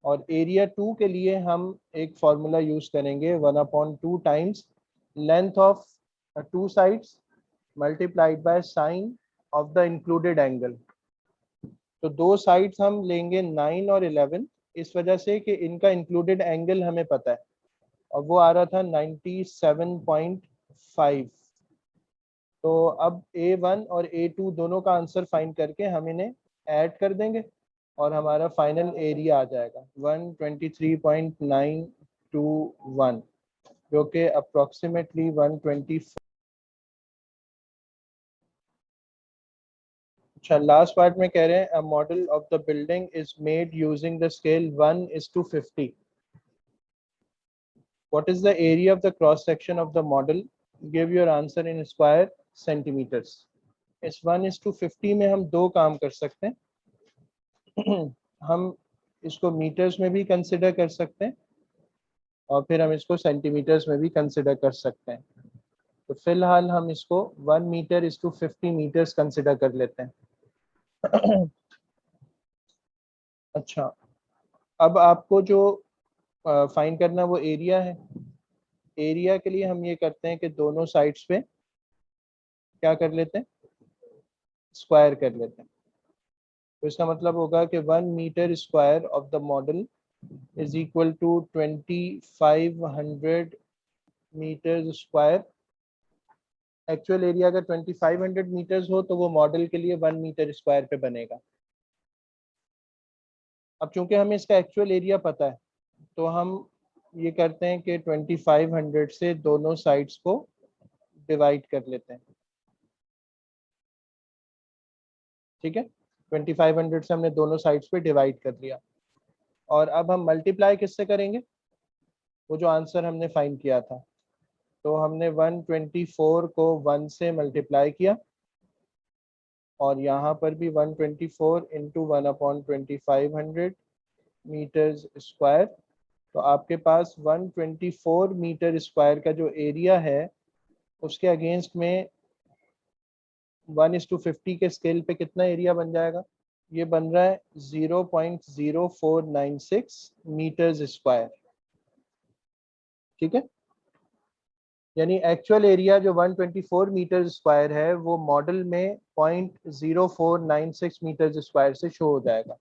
और एरिया 2 के लिए हम एक फॉर्मूला यूज करेंगे 1/2 times length of two sides multiplied by sine of the included angle. तो दो साइड्स हम लेंगे 9 और 11, इस वजह से कि इनका इंक्लूडेड एंगल हमें पता है, और वो आ रहा था 97.5। तो अब A1 और A2 दोनों का आंसर फाइंड करके हम इन्हें ऐड कर देंगे और हमारा फाइनल एरिया आ जाएगा 123.921, जो कि अप्रोक्सीमेटली 124। अच्छा, लास्ट पार्ट में कह रहे हैं a model of the building is made using the scale 1:50। What is the area of the cross section of the model? Give your answer in square centimeters. इस 1:50 में हम दो काम कर सकते हैं। हम इसको मीटर्स में भी कंसिडर कर सकते हैं और फिर हम इसको सेंटीमीटर्स में भी कंसिडर कर सकते हैं। तो फिलहाल हम इसको 1 मीटर/50 मीटर्स कंसिडर कर लेते हैं। अच्छा, अब आपको जो फाइंड करना वो एरिया है। एरिया के लिए हम ये करते हैं कि दोनों साइड्स पे क्या कर लेते हैं, स्क्वायर कर लेते हैं। तो इसका मतलब होगा कि 1 metre square of the model is equal to 2500 metre square. Actual area अगर 2500 मीटर्स हो तो वो मॉडल के लिए 1 मीटर स्क्वायर पे बनेगा। अब चूंकि हमें इसका एक्चुअल एरिया पता है तो हम ये करते हैं कि 2500 से दोनों साइड्स को डिवाइड कर लेते हैं। ठीक है, 2500 से हमने दोनों साइड्स पे डिवाइड कर लिया, और अब हम मल्टीप्लाई किससे करेंगे, वो जो आंसर हमने फाइंड किया था। तो हमने 124 को 1 से मल्टीप्लाई किया, और यहाँ पर भी 124 इंटू 1/2500 मीटर्स स्क्वायर। तो आपके पास 124 मीटर स्क्वायर का जो एरिया है उसके अगेंस्ट में 1:50 के स्केल पे कितना एरिया बन जाएगा, ये बन रहा है 0.0496 मीटर्स स्क्वायर। ठीक है, यानी एक्चुअल एरिया जो 124 मीटर स्क्वायर है वो मॉडल में 0.0496 मीटर स्क्वायर से शो हो जाएगा।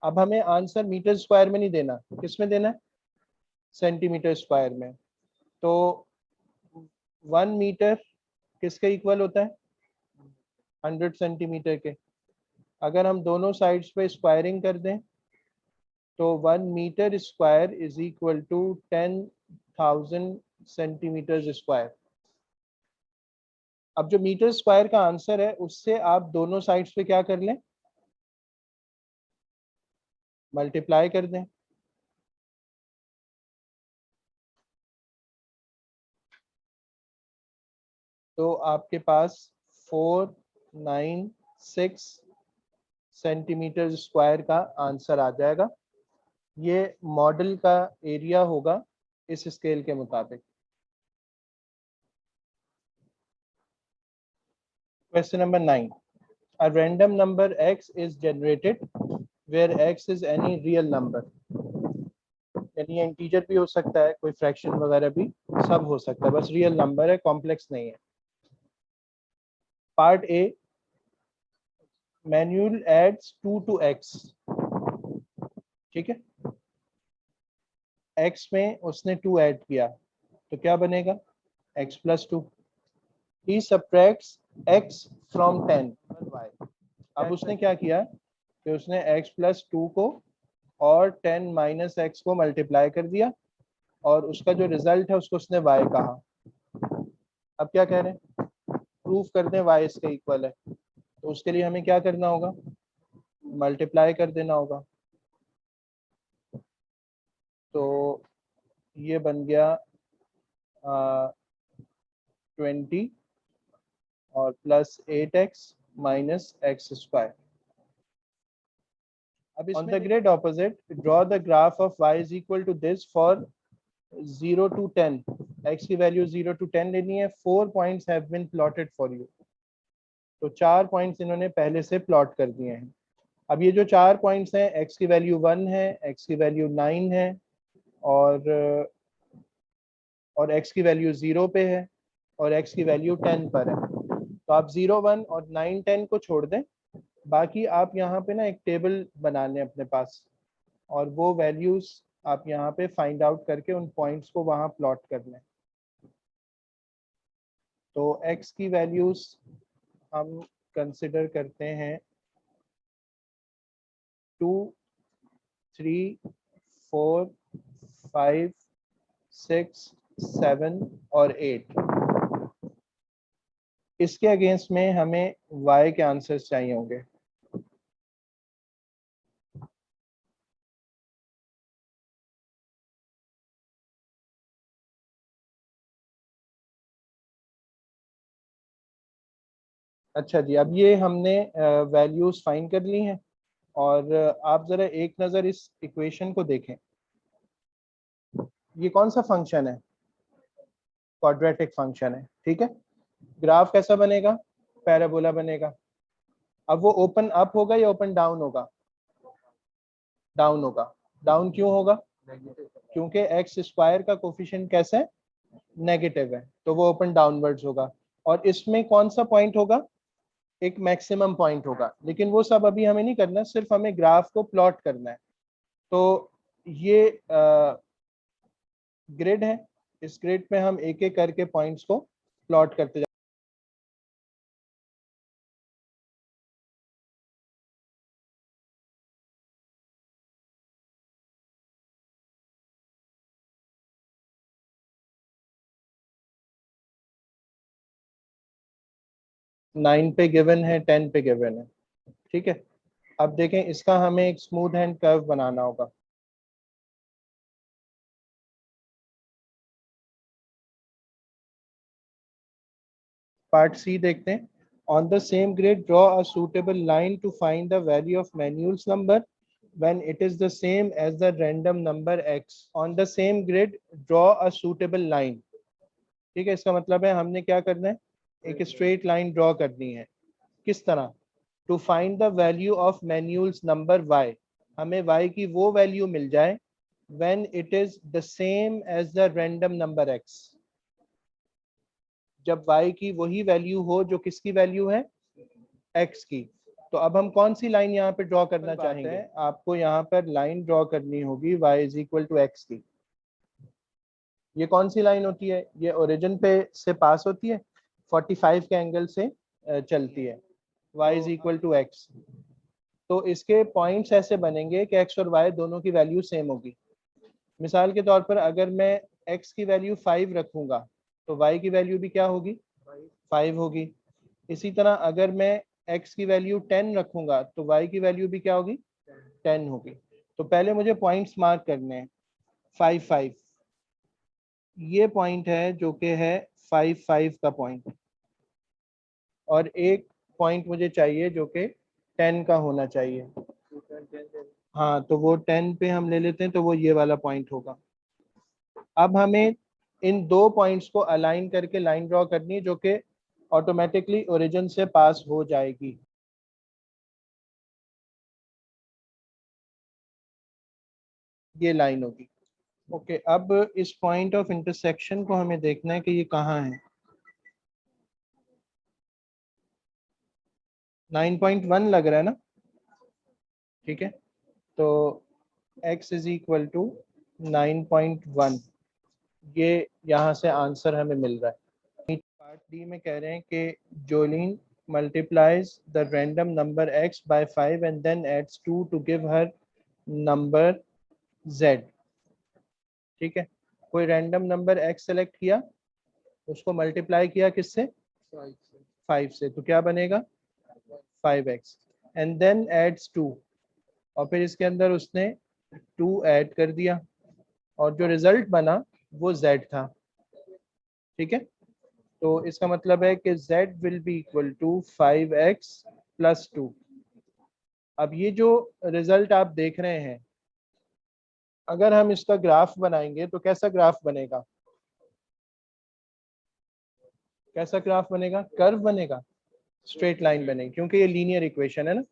अब हमें आंसर मीटर स्क्वायर में नहीं देना, किस में देना है, सेंटीमीटर स्क्वायर में। तो 1 मीटर किसके इक्वल होता है, 100 सेंटीमीटर के। अगर हम दोनों साइड्स पे स्क्वायरिंग कर दें तो 1 metre square is equal to 10,000 centimetre square. अब जो मीटर स्क्वायर का आंसर है उससे आप दोनों साइड्स पे क्या कर लें, मल्टीप्लाई कर दें। तो आपके पास 496 सेंटीमीटर स्क्वायर का आंसर आ जाएगा। ये मॉडल का एरिया होगा इस स्केल के मुताबिक। Question number 9, a random number x is generated where x is any real number। यानी इंटीजर भी हो सकता है, कोई फ्रैक्शन वगैरह भी सब हो सकता है, बस रियल नंबर है, कॉम्प्लेक्स नहीं है। Part A, manual aids 2 to x। ठीक है, x में उसने 2 ऐड किया तो क्या बनेगा, x plus 2. He subtracts x from 10 y. अब उसने क्या किया कि उसने x plus 2 को और 10 minus x को मल्टीप्लाई कर दिया और उसका जो रिजल्ट है उसको उसने y कहा. अब क्या कह रहे हैं, प्रूफ कर दें y इसके इक्वल है, तो उसके लिए हमें क्या करना होगा, मल्टीप्लाई कर देना होगा. तो ये बन गया 20 और plus 8x minus x square. अब on the grid opposite draw the graph of y is equal to this for 0 to 10. x की वैल्यू 0 to 10 लेनी है. 4 points have been plotted for you. तो 4 पॉइंट्स इन्होंने पहले से प्लॉट कर दिए हैं. अब ये जो 4 पॉइंट्स हैं, x की वैल्यू 1 है, x की वैल्यू 9 है और x की वैल्यू 0 पे है और x की वैल्यू 10 पर है. तो आप 0, 1 और 9, 10 को छोड़ दें. बाकी आप यहाँ पे ना एक टेबल बना लें अपने पास और वो वैल्यूज आप यहाँ पे फाइंड आउट करके उन पॉइंट्स को वहाँ प्लॉट कर लें. तो x की वैल्यूज हम कंसिडर करते हैं 2, 3, 4, 5, 6, 7 और 8. इसके अगेंस्ट में हमें y के आंसर्स चाहिए होंगे. अच्छा जी, अब ये हमने वैल्यूज फाइंड कर ली हैं और आप जरा एक नज़र इस इक्वेशन को देखें. ये कौन सा फंक्शन है, क्वाड्रेटिक फंक्शन है, ठीक है. ग्राफ कैसा बनेगा, पैराबोला बनेगा. अब वो ओपन अप होगा या ओपन डाउन होगा, डाउन होगा. डाउन क्यों होगा, क्योंकि एक्स स्क्वायर का कोफिशिएंट कैसा है, नेगेटिव है, तो वो ओपन डाउनवर्ड्स होगा. और इसमें कौन सा पॉइंट होगा, एक मैक्सिमम पॉइंट होगा. लेकिन वो सब अभी हमें नहीं करना, सिर्फ हमें ग्राफ को प्लॉट करना है. तो ये ग्रिड है, इस ग्रिड पे हम एक एक करके पॉइंट्स को प्लॉट करते जाएंगे. नाइन पे गिवन है, 10 पे गिवन है, ठीक है. अब देखें, इसका हमें एक स्मूथ हैंड कर्व बनाना होगा. पार्ट सी देखते हैं. On the same grid draw a suitable line to find the value of Manuel's number when it is the same as the random number x. On the same grid draw a suitable line. ठीक है, इसका मतलब है हमने क्या करना है, एक स्ट्रेट लाइन ड्रॉ करनी है. किस तरह, to find the value of Manuel's number y. हमें y की वो वैल्यू मिल जाए when it is the same as the random number x. जब y की वही वैल्यू हो जो किसकी वैल्यू है, x की. तो अब हम कौन सी लाइन यहाँ पे ड्रॉ करना चाहेंगे, आपको यहाँ पर लाइन ड्रॉ करनी होगी y is equal to x की. ये कौन सी लाइन होती है, ये ओरिजिन पे से पास होती है, 45 के एंगल से चलती है, y is equal to x. तो इसके पॉइंट्स ऐसे बनेंगे कि x और y दोनों की वैल्यू सेम होगी. मिसाल के तौर पर अगर मैं x की वैल्यू 5 रखूंगा तो y की वैल्यू भी क्या होगी, 5 होगी. इसी तरह अगर मैं x की वैल्यू 10 रखूंगा तो y की वैल्यू भी क्या होगी, 10 होगी. तो पहले मुझे पॉइंट्स मार्क करने हैं. 5, 5 ये पॉइंट है जो कि है 5, 5 का पॉइंट, और एक पॉइंट मुझे चाहिए जो कि 10 का होना चाहिए. हाँ, तो वो 10 पे हम ले लेते हैं, तो वो ये वाला पॉइंट होगा. अब हमें इन दो पॉइंट्स को अलाइन करके लाइन ड्रॉ करनी है जो कि ऑटोमेटिकली ओरिजिन से पास हो जाएगी. ये लाइन होगी. ओके, अब इस पॉइंट ऑफ इंटरसेक्शन को हमें देखना है कि ये कहाँ है. 9.1 लग रहा है ना, ठीक है. तो x इज इक्वल टू 9.1, ये यहाँ से आंसर हमें मिल रहा है. पार्ट डी में कह रहे हैं कि Jolin multiplies the random number x by 5 and then adds 2 to give her number z. ठीक है, कोई रैंडम नंबर x सेलेक्ट किया, उसको मल्टीप्लाई किया किससे, 5 से, तो क्या बनेगा 5x एंड देन एड्स 2, और फिर इसके अंदर उसने 2 ऐड कर दिया और जो रिजल्ट बना वो z था। ठीक है, तो इसका मतलब है कि z will be equal to 5x plus 2। अब ये जो रिजल्ट आप देख रहे हैं, अगर हम इसका ग्राफ बनाएंगे तो कैसा ग्राफ बनेगा, कैसा ग्राफ बनेगा, कर्व बनेगा, स्ट्रेट लाइन बनेगी, क्योंकि ये लीनियर इक्वेशन है ना।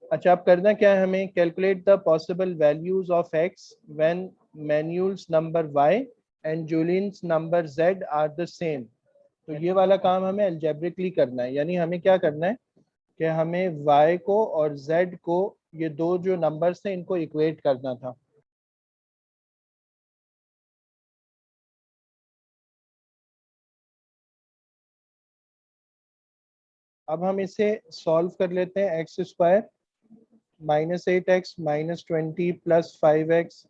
अच्छा, अब करना क्या है हमें, calculate the possible values of x when Manuel's number y and Julian's number z are the same. तो ये वाला काम हमें अलजेब्रिकली करना है, यानी हमें क्या करना है कि हमें y को और z को, ये दो जो नंबर्स थे, इनको इक्वेट करना था। अब हम इसे सॉल्व कर लेते हैं। X square minus 8x minus 20 plus 5x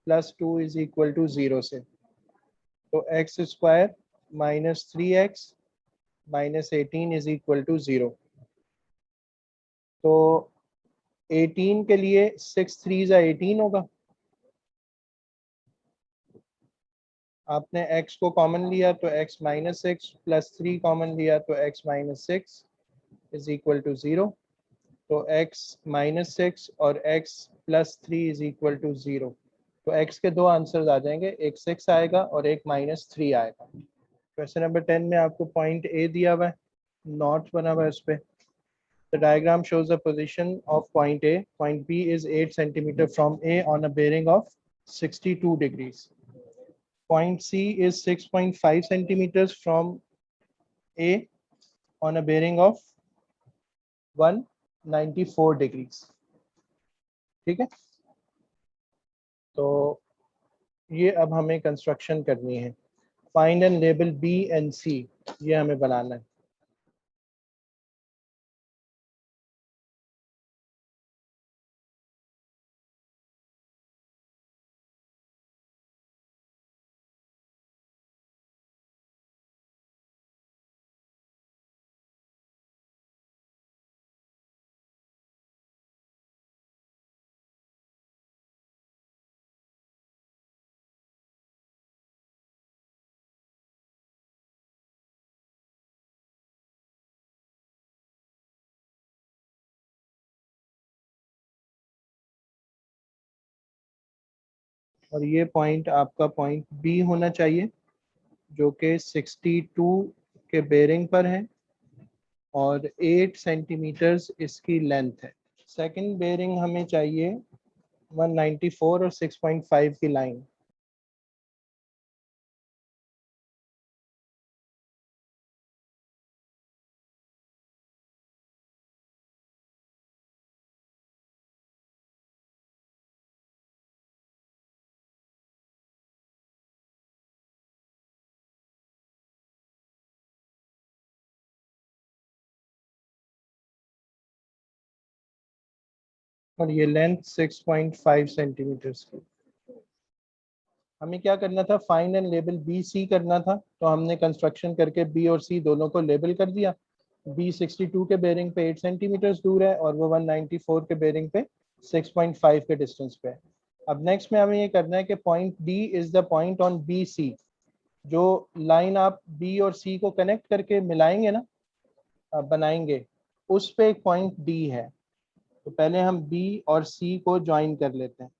plus 2 is equal to 0 से, तो x square minus 3x minus 18 is equal to 0। तो 18 के लिए 6 3 18 होगा, आपने x को कॉमन लिया तो x माइनस 6 प्लस 3 कॉमन लिया तो x minus 6 is equal to 0। तो x माइनस 6 और x plus 3 is equal to 0। तो x के दो आंसर्स आ जाएंगे, एक 6 आएगा और एक माइनस 3 आएगा। क्वेश्चन नंबर 10 में आपको पॉइंट A दिया हुआ है, नॉट बना हुआ है उस पर। The diagram shows the position of point A. Point B is 8 centimeter from A on a bearing of 62 degrees. Point C is 6.5 centimeters from A on a bearing of 194 degrees. ठीक है, तो ये अब हमें कंस्ट्रक्शन करनी है। Find and label B and C, ये हमें बनाना है। और ये पॉइंट आपका पॉइंट B होना चाहिए, जो कि 62 के बेरिंग पर है और 8 सेंटीमीटर्स इसकी लेंथ है। सेकंड बेरिंग हमें चाहिए 194 और 6.5 की लाइन। और ये लेंथ 6.5 सेंटीमीटर्स की। हमें क्या करना था, find and label B C करना था, तो हमने कंस्ट्रक्शन करके बी और सी दोनों को लेबल कर दिया। बी 62 के बेरिंग पे 8 सेंटीमीटर्स दूर है और वो 194 के बेरिंग पे 6.5 के डिस्टेंस पे है। अब नेक्स्ट में हमें ये करना है कि point D is the point on B C. जो लाइन आप बी और सी को कनेक्ट करके मिलाएंगे ना, बनाएंगे, उस पे एक पॉइंट डी है। तो पहले हम बी और सी को ज्वाइन कर लेते हैं।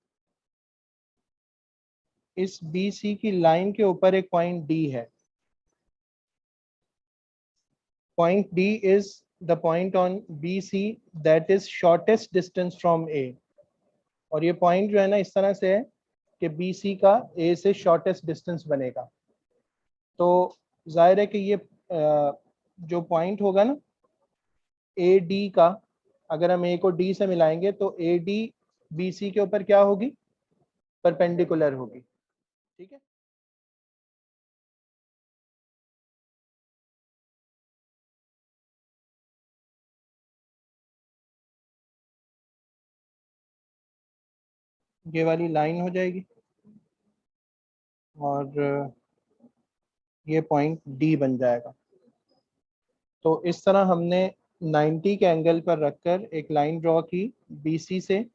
इस बी सी की लाइन के ऊपर एक पॉइंट डी है। Point D is the point on B C that is shortest distance from A. और ये पॉइंट जो है ना, इस तरह से है कि बी सी का ए से शॉर्टेस्ट डिस्टेंस बनेगा। तो जाहिर है कि ये जो पॉइंट होगा ना ए डी का, अगर हम ए को डी से मिलाएंगे तो ए डी बी सी के ऊपर क्या होगी, परपेंडिकुलर होगी। ठीक है, ये वाली लाइन हो जाएगी और ये पॉइंट डी बन जाएगा। तो इस तरह हमने 90 के एंगल पर रखकर एक लाइन ड्रॉ की BC से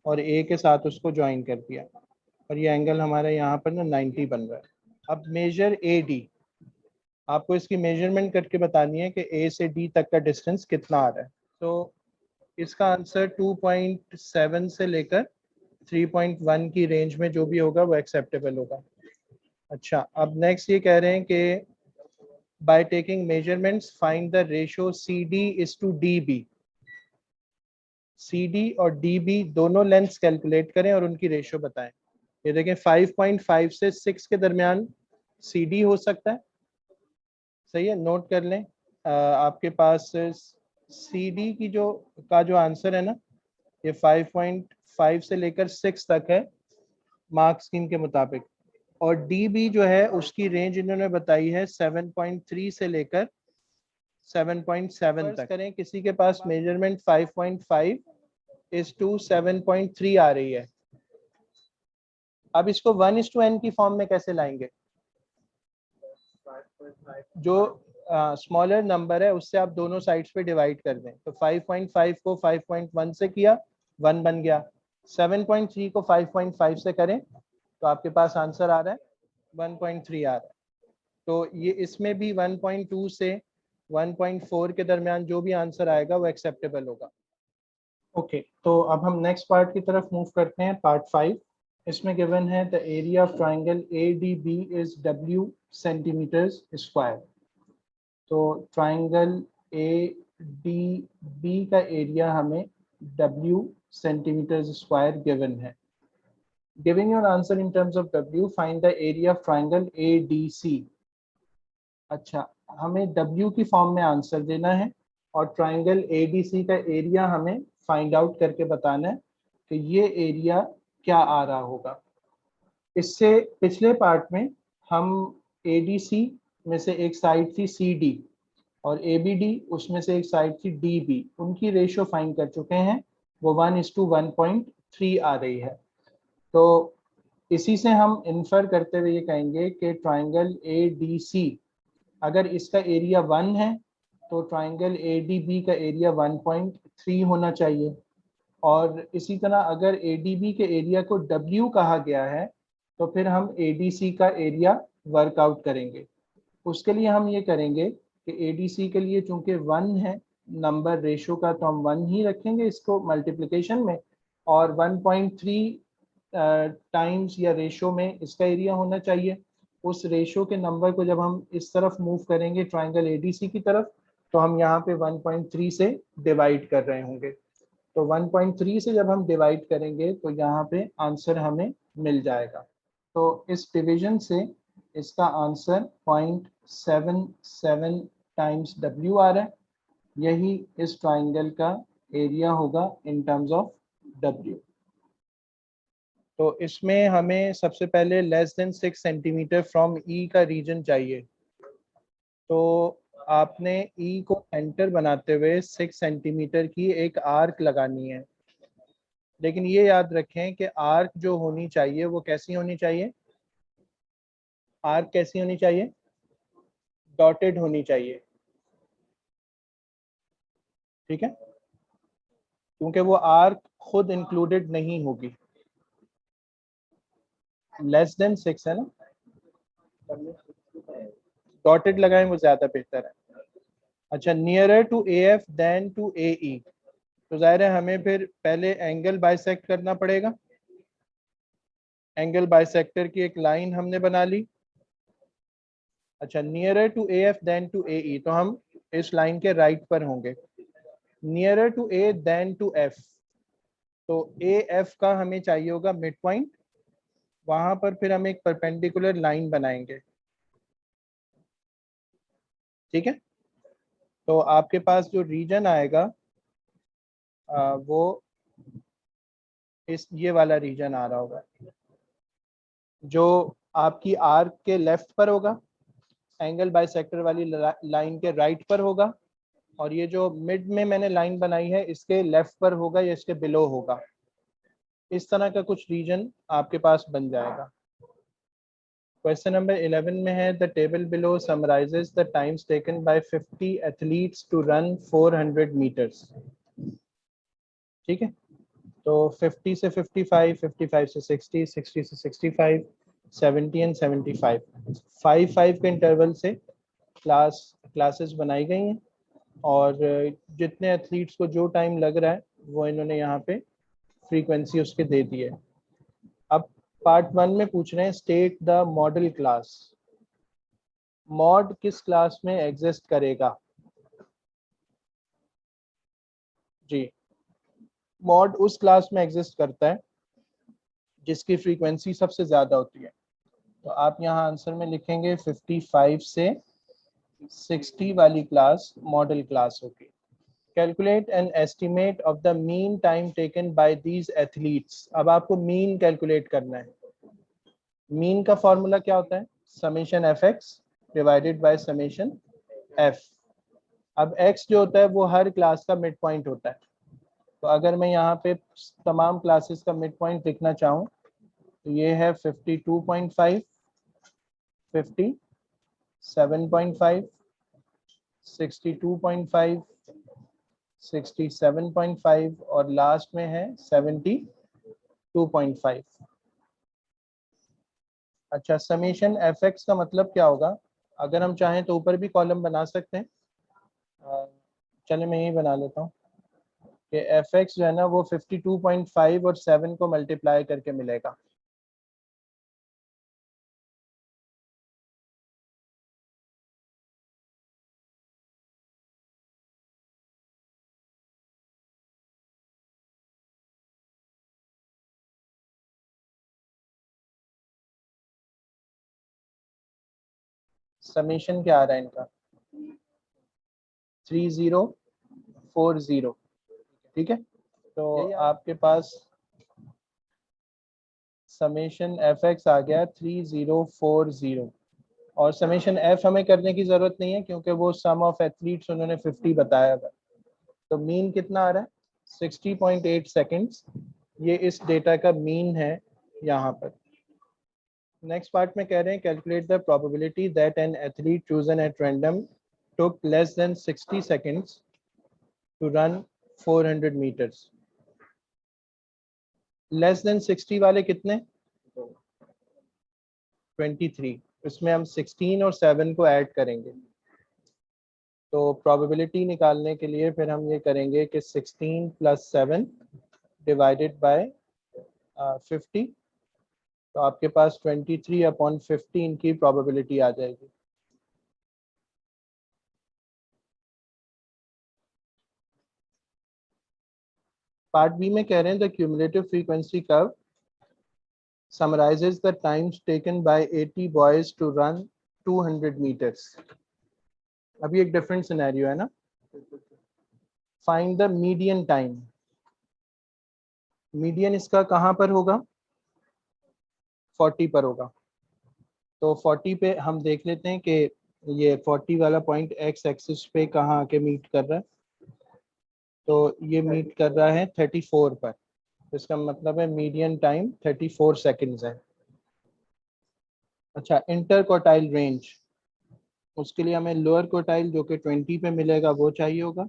और A के साथ उसको ज्वाइन कर दिया और ये एंगल हमारे यहाँ पर ना 90 बन रहा है। अब मेजर AD, आपको इसकी मेजरमेंट करके बतानी है कि A से D तक का डिस्टेंस कितना आ रहा है। तो इसका आंसर 2.7 से लेकर 3.1 की रेंज में जो भी होगा वो एक्सेप्टेबल होगा। अच्छा, अब नेक्स्ट ये कह रहे हैं कि by taking measurements find the ratio CD is to DB। CD और DB दोनों लेंथ्स कैलकुलेट करें और उनकी रेशियो बताएं। ये देखें 5.5 से 6 के दरमियान CD हो सकता है, सही है, नोट कर लें। आपके पास CD की जो आंसर है ना, ये 5.5 से लेकर 6 तक है मार्क स्कीम के मुताबिक, और DB जो है उसकी रेंज इन्होंने बताई है 7.3 से लेकर 7.7 तक। करें किसी के पास मेजरमेंट 5.5 इज टू 7.3 आ रही है, अब इसको 1:n की फॉर्म में कैसे लाएंगे? जो स्मॉलर नंबर है उससे आप दोनों साइड्स पे डिवाइड कर दें। तो 5.5 को 5.1 से किया, 1 बन गया। 7.3 को 5.5 से करें तो आपके पास आंसर आ रहा है 1.3 आ रहा है। तो ये इसमें भी 1.2 से 1.4 के दरमियान जो भी आंसर आएगा वो एक्सेप्टेबल होगा। ओके, तो अब हम नेक्स्ट पार्ट की तरफ मूव करते हैं, पार्ट 5। इसमें गिवन है the area of triangle ADB is W centimetres square. तो ट्राइंगल ADB का एरिया हमें W सेंटीमीटर्स स्क्वायर गिवन है। Giving your answer in terms of W, find the area of triangle ADC। अच्छा, हमें W की फॉर्म में आंसर देना है और ट्राइंगल ADC का एरिया हमें फाइंड आउट करके बताना है कि ये एरिया क्या आ रहा होगा। इससे पिछले पार्ट में हम ADC में से एक साइड थी CD और ABD उसमें से एक साइड थी DB, उनकी रेशियो फाइंड कर चुके हैं, वो 1:1.3 आ रही है। तो इसी से हम इन्फर करते हुए ये कहेंगे कि ट्राइंगल ADC अगर इसका एरिया 1 है तो ट्राइंगल ADB का एरिया 1.3 होना चाहिए। और इसी तरह अगर ADB के एरिया को W कहा गया है तो फिर हम ADC का एरिया वर्कआउट करेंगे। उसके लिए हम ये करेंगे कि ADC के लिए चूंकि 1 है नंबर रेशो का, तो हम 1 ही रखेंगे इसको मल्टीप्लिकेशन में, और 1.3 टाइम्स या रेशो में इसका एरिया होना चाहिए। उस रेशो के नंबर को जब हम इस तरफ मूव करेंगे ट्राइंगल ADC की तरफ, तो हम यहाँ पे 1.3 से डिवाइड कर रहे होंगे। तो 1.3 से जब हम डिवाइड करेंगे तो यहाँ पे आंसर हमें मिल जाएगा। तो इस डिवीजन से इसका आंसर 0.77 टाइम्स W आ रहा है। यही इस ट्राइंगल का एरिया होगा इन टर्म्स ऑफ W। तो इसमें हमें सबसे पहले less than 6 centimetre from E का रीजन चाहिए। तो आपने E को एंटर बनाते हुए 6 सेंटीमीटर की एक आर्क लगानी है, लेकिन ये याद रखें कि आर्क जो होनी चाहिए वो कैसी होनी चाहिए? आर्क कैसी होनी चाहिए? डॉटेड होनी चाहिए, ठीक है, क्योंकि वो आर्क खुद इंक्लूडेड नहीं होगी। लेस देन 6 है ना, डॉटेड लगाएं वो ज्यादा बेहतर है। अच्छा, nearer to AF than to AE, तो जाहिर है हमें फिर पहले एंगल बाइसेक्ट करना पड़ेगा। एंगल बाइसेक्टर की एक लाइन हमने बना ली। अच्छा, nearer to AF than to AE, तो हम इस लाइन के राइट पर होंगे। Nearer to A than to F, तो AF का हमें चाहिए होगा मिड पॉइंट, वहां पर फिर हम एक परपेंडिकुलर लाइन बनाएंगे, ठीक है। तो आपके पास जो रीजन आएगा वो ये वाला रीजन आ रहा होगा, जो आपकी आर्क के लेफ्ट पर होगा, एंगल बाइसेक्टर वाली लाइन के राइट पर होगा, और ये जो मिड में मैंने लाइन बनाई है इसके लेफ्ट पर होगा या इसके बिलो होगा। इस तरह का कुछ रीजन आपके पास बन जाएगा। क्वेश्चन नंबर 11 में है the table below summarises the times taken by 50 athletes to run 400 metres. ठीक है, तो 50 से 55, 55 से 60, 60 से 65, 70 एंड 75, 5 के इंटरवल से क्लासेस बनाई गई हैं और जितने एथलीट्स को जो टाइम लग रहा है वो इन्होंने यहाँ पे फ्रीक्वेंसी उसके दे दी है। अब पार्ट 1 में पूछ रहे हैं state the model class. Mod किस क्लास में एग्जिस्ट करेगा? जी, मॉड उस क्लास में एग्जिस्ट करता है जिसकी फ्रीक्वेंसी सबसे ज्यादा होती है। तो आप यहाँ आंसर में लिखेंगे 55 से 60 वाली क्लास मॉडल क्लास होगी। Calculate an estimate of the mean time taken by these athletes. अब आपको मीन कैलकुलेट करना है। मीन का फॉर्मूला क्या होता है? Summation F x divided by summation F. अब एक्स जो होता है वो हर क्लास का मिड पॉइंट होता है। तो अगर मैं यहाँ पे तमाम क्लासेस का मिड पॉइंट लिखना चाहूँ तो ये है 52.5, 50, 7.5, 62.5, 67.5 और लास्ट में है 72.5। अच्छा, समेशन एफ एक्स का मतलब क्या होगा? अगर हम चाहें तो ऊपर भी कॉलम बना सकते हैं। चलिए मैं यही बना लेता हूँ कि एफ एक्स जो है ना वो 52.5 और 7 को मल्टीप्लाई करके मिलेगा। समेशन क्या आ रहा है इनका? 3040। ठीक है, तो आपके पास समेशन एफ एक्स आ गया 3040 और समेशन एफ हमें करने की जरूरत नहीं है क्योंकि वो सम ऑफ एथलीट्स उन्होंने 50 बताया था। तो मीन कितना आ रहा है? 60.8 सेकेंड्स। ये इस डेटा का मीन है यहाँ पर। नेक्स्ट पार्ट में कह रहे हैं calculate the probability that an athlete chosen at random took less than 60 seconds to run 400 meters। Less than 60 वाले कितने? 23। इसमें हम 16 और 7 को ऐड करेंगे। तो प्रोबेबिलिटी निकालने के लिए फिर हम ये करेंगे कि 16 + 7 डिवाइडेड बाय 50। तो आपके पास 23/15 की प्रोबेबिलिटी आ जाएगी। पार्ट बी में कह रहे हैं the cumulative frequency curve summarizes the times taken by 80 boys to run 200 meters। अभी एक डिफरेंट सिनेरियो है ना। Find the median time. Median इसका कहाँ पर होगा? 40 पर होगा। तो 40 पे हम देख लेते हैं कि ये 40 वाला पॉइंट एक्स एक्सिस पे कहाँ आके मीट कर रहा है। तो ये मीट कर रहा है 34 पर। तो इसका मतलब है मीडियन टाइम 34 सेकेंड्स है। अच्छा, इंटर क्वार्टाइल रेंज, उसके लिए हमें लोअर क्वार्टाइल जो कि 20 पे मिलेगा वो चाहिए होगा।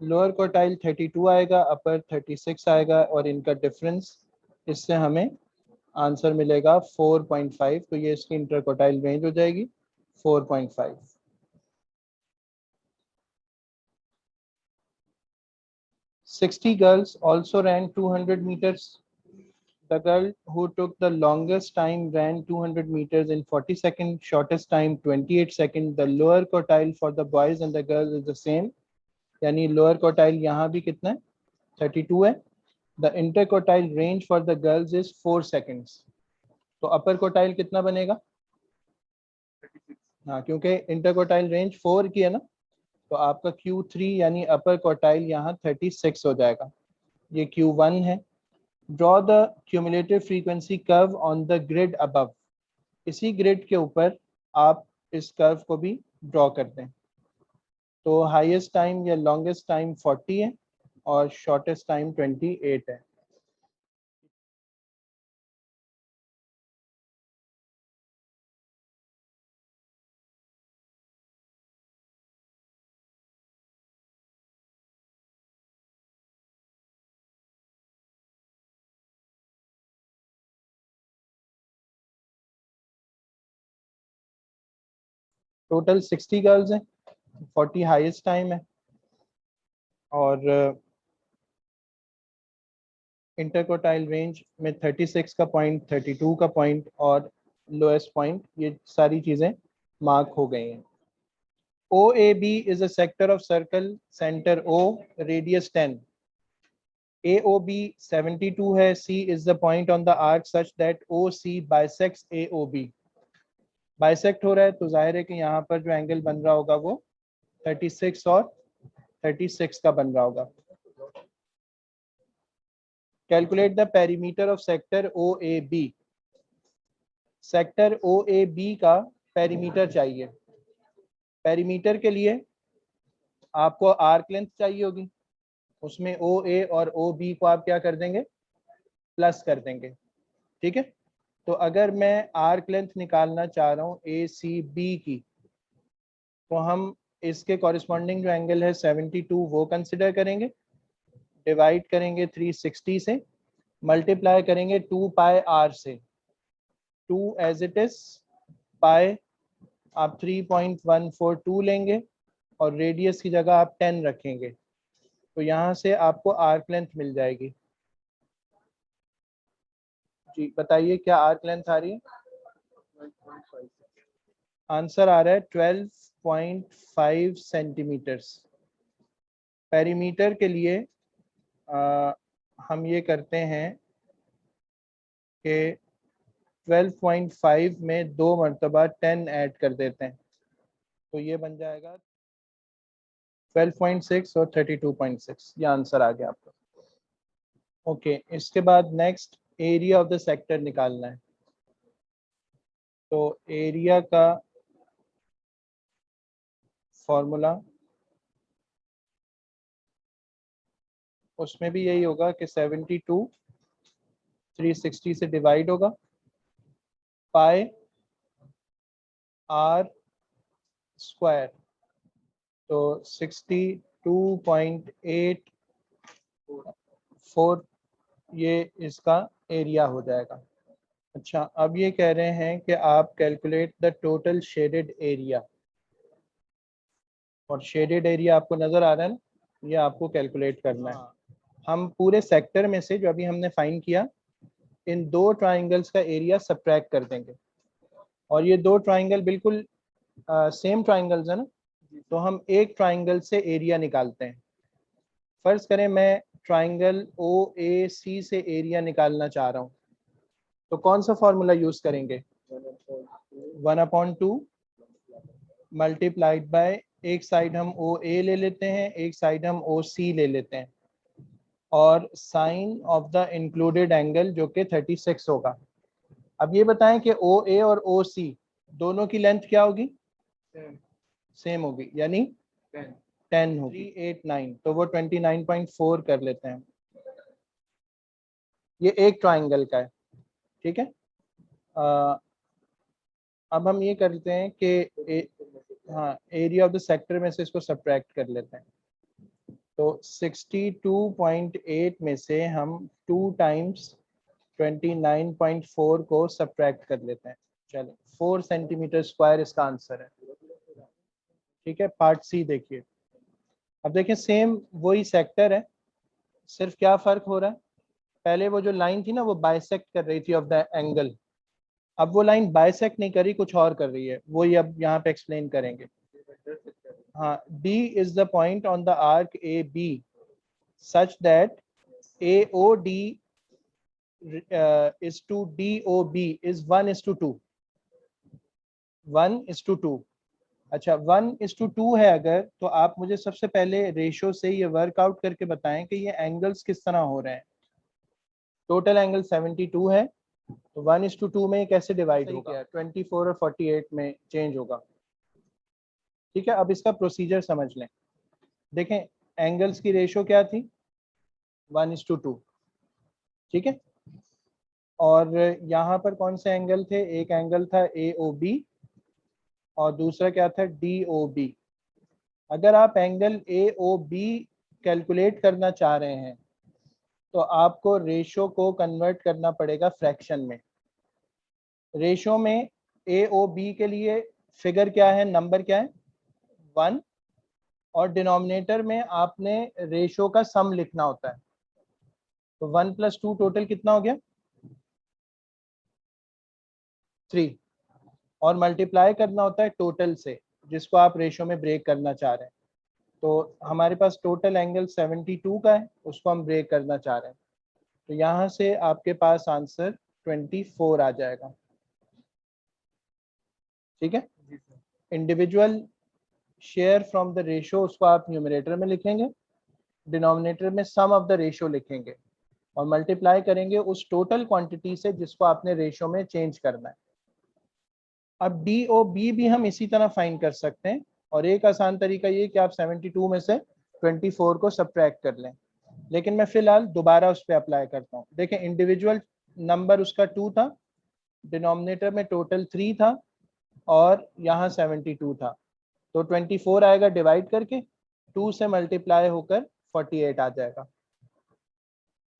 लोअर क्वार्टाइल 32 आएगा, अपर 36 आएगा और इनका डिफरेंस, इससे हमें आंसर मिलेगा 4.5। तो ये इसकी इंटर क्वार्टाइल रेंज हो जाएगी 4.5। 60 girls also ran 200 meters। The girl who took the longest time ran 200 meters in 40 seconds, shortest time 28 seconds। The lower quartile for the boys and the girls is the same। यानी लोअर क्वार्टाइल यहाँ भी कितना है? 32 है। The inter quartile range for the girls is 4 seconds. तो अपर क्वार्टाइल कितना बनेगा? हाँ, क्योंकि इंटर क्वार्टाइल रेंज 4 की है ना, तो आपका Q3 यानी अपर क्वार्टाइल यहाँ 36 हो जाएगा। ये Q1 है। Draw the cumulative frequency curve on the grid above. इसी ग्रिड के ऊपर आप इस कर्व को भी ड्रॉ कर दें। तो हाईएस्ट टाइम या लॉन्गेस्ट टाइम 40 है और शॉर्टेस्ट टाइम 28 है। टोटल 60 गर्ल्स हैं, 40 हाईएस्ट टाइम है, और इंटरकोटाइल रेंज में 36 का पॉइंट, 32 का पॉइंट और लोएस्ट पॉइंट, ये सारी चीज़ें मार्क हो गई हैं। OAB is a sector of circle, center O, radius 10. AOB 72 है, C is the point on the arc such that OC bisects AOB. Bisect हो रहा है तो जाहिर है कि यहाँ पर जो एंगल बन रहा होगा वो 36 और 36 का बन रहा होगा। Calculate the perimeter of sector OAB। Sector OAB का पेरीमीटर चाहिए। पेरीमीटर के लिए आपको आर्क लेंथ चाहिए होगी, उसमें OA और OB को आप क्या कर देंगे, प्लस कर देंगे, ठीक है। तो अगर मैं आर्क लेंथ निकालना चाह रहा हूँ ACB की, तो हम इसके कॉरिस्पॉन्डिंग जो एंगल है 72 वो कंसिडर करेंगे, डिवाइड करेंगे 360 से, मल्टीप्लाई करेंगे 2 पाई r से, 2 एज इट इज, पाई आप 3.142 लेंगे और रेडियस की जगह आप 10 रखेंगे, तो यहाँ से आपको आर्क लेंथ मिल जाएगी। जी बताइए क्या आर्क लेंथ आ रही है? आंसर आ रहा है 12.5 सेंटीमीटर्स। पेरीमीटर के लिए हम ये करते हैं कि 12.5 में 2 मरतबा 10 ऐड कर देते हैं, तो ये बन जाएगा 12.6 और 32.6, ये आंसर आ गया आपका। ओके, इसके बाद next area of the sector निकालना है। तो एरिया का फॉर्मूला उसमें भी यही होगा कि 72 360 से डिवाइड होगा, पाई r स्क्वायर, तो 62.84 ये इसका एरिया हो जाएगा। अच्छा, अब ये कह रहे हैं कि आप calculate the total shaded area, और शेडेड एरिया आपको नजर आ रहा है ना, ये आपको कैलकुलेट करना है। हम पूरे सेक्टर में से जो अभी हमने फाइंड किया, इन 2 ट्राइंगल्स का एरिया सब्ट्रैक्ट कर देंगे, और ये 2 ट्राइंगल बिल्कुल सेम ट्राइंगल्स है ना, तो हम एक ट्राइंगल से एरिया निकालते हैं। फर्ज करें मैं ट्राइंगल OAC से एरिया निकालना चाह रहा हूँ, तो कौन सा फॉर्मूला यूज करेंगे? 1/2 मल्टीप्लाइड बाय, एक साइड हम OA ले लेते हैं, एक साइड हम OC ले लेते हैं, और sine of the included angle जो कि 36 होगा। अब ये बताएं कि OA और OC दोनों की लेंथ क्या होगी? सेम होगी, यानी 10 होगी। 389, तो वो 29.4 कर लेते हैं। ये एक ट्राइंगल का है, ठीक है। अब हम ये करते हैं कि हाँ, एरिया ऑफ द सेक्टर में से इसको सब्ट्रैक्ट कर लेते हैं। तो 62.8 में से हम 2 टाइम्स 29.4 को सब्ट्रैक्ट कर लेते हैं। चलो, 4 सेंटीमीटर स्क्वायर इसका आंसर है, ठीक है। पार्ट सी देखिए। अब देखिए सेम वही सेक्टर है, सिर्फ क्या फर्क हो रहा है, पहले वो जो लाइन थी ना वो बाइसेक्ट कर रही थी ऑफ द एंगल, अब वो लाइन बाइसेक्ट नहीं कर रही, कुछ और कर रही है, वो ही अब यहाँ पे एक्सप्लेन करेंगे। हाँ, D is the point on the arc AB such that AOD is to DOB is 1:2, 1:2। अच्छा, 1:2 है अगर, तो आप मुझे सबसे पहले रेशो से ये वर्कआउट करके बताएं कि ये एंगल्स किस तरह हो रहे हैं। टोटल एंगल 72 है, तो 1:2 में कैसे डिवाइड होगा? 24 और 48 में चेंज होगा, ठीक है। अब इसका प्रोसीजर समझ लें। देखें एंगल्स की रेशो क्या थी? 1:2, ठीक है। और यहाँ पर कौन से एंगल थे? एक एंगल था AOB और दूसरा क्या था? DOB। अगर आप एंगल AOB कैलकुलेट करना चाह रहे हैं तो आपको रेशो को कन्वर्ट करना पड़ेगा फ्रैक्शन में। रेशो में AOB के लिए फिगर क्या है, नंबर क्या है 1, और डिनोमिनेटर में आपने रेशो का सम लिखना होता है। तो 1 + 2 टोटल कितना हो गया 3, और मल्टीप्लाई करना होता है टोटल से जिसको आप रेशो में ब्रेक करना चाह रहे हैं। तो हमारे पास टोटल एंगल 72 का है, उसको हम ब्रेक करना चाह रहे हैं। तो यहाँ से आपके पास आंसर 24 आ जाएगा। ठीक है, individual share from the ratio उसको आप न्यूमरेटर में लिखेंगे, डिनोमिनेटर में सम ऑफ द रेशो लिखेंगे, और मल्टीप्लाई करेंगे उस टोटल क्वांटिटी से जिसको आपने रेशो में चेंज करना है। अब डी ओ बी भी हम इसी तरह फाइंड कर सकते हैं, और एक आसान तरीका ये कि आप 72 में से 24 को सब्ट्रैक्ट कर लें, लेकिन मैं फिलहाल दोबारा उस पर अप्लाई करता हूँ। देखें, इंडिविजुअल नंबर उसका 2 था, डिनोमिनेटर में टोटल 3 था, और यहाँ 72 था। तो 24 आएगा डिवाइड करके, 2 से मल्टीप्लाई होकर 48 आ जाएगा।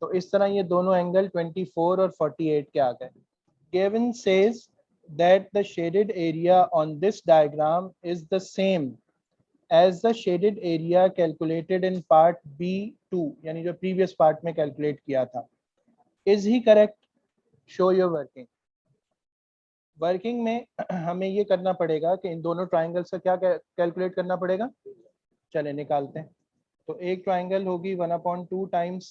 तो इस तरह ये दोनों एंगल 24 और 48 के आ गए। Gavin says that the shaded area on this diagram is the same as the shaded area calculated in part B2, यानी जो previous part में calculate किया था। Is he correct? Show your working. Working में हमें ये करना पड़ेगा कि इन दोनों ट्राइंगल्स का क्या कैलकुलेट करना पड़ेगा। चले निकालते हैं। तो एक ट्राइंगल होगी 1/2 times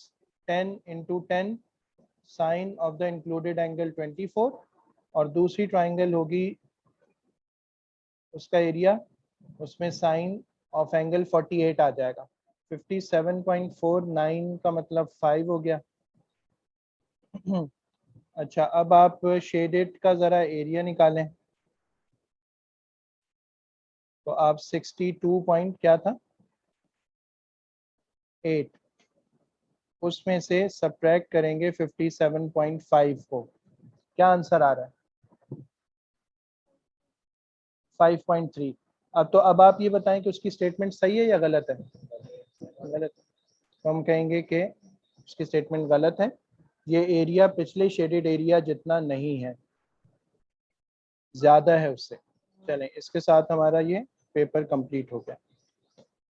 10 × 10 sine of the included angle 24, और दूसरी ट्राइंगल होगी उसका एरिया, उसमें साइन ऑफ एंगल 48 आ जाएगा। 57.49 का मतलब 5 हो गया। अच्छा, अब आप शेडेड का जरा एरिया निकालें। तो आप 62 पॉइंट क्या था 8, उसमें से सब्ट्रैक्ट करेंगे 57.5 को, क्या आंसर आ रहा है 5.3। अब आप ये बताएं कि उसकी स्टेटमेंट सही है या गलत है। गलत। तो हम कहेंगे कि उसकी स्टेटमेंट गलत है, ये एरिया पिछले शेडेड एरिया जितना नहीं है, ज्यादा है उससे। चलें, इसके साथ हमारा ये पेपर कंप्लीट हो गया।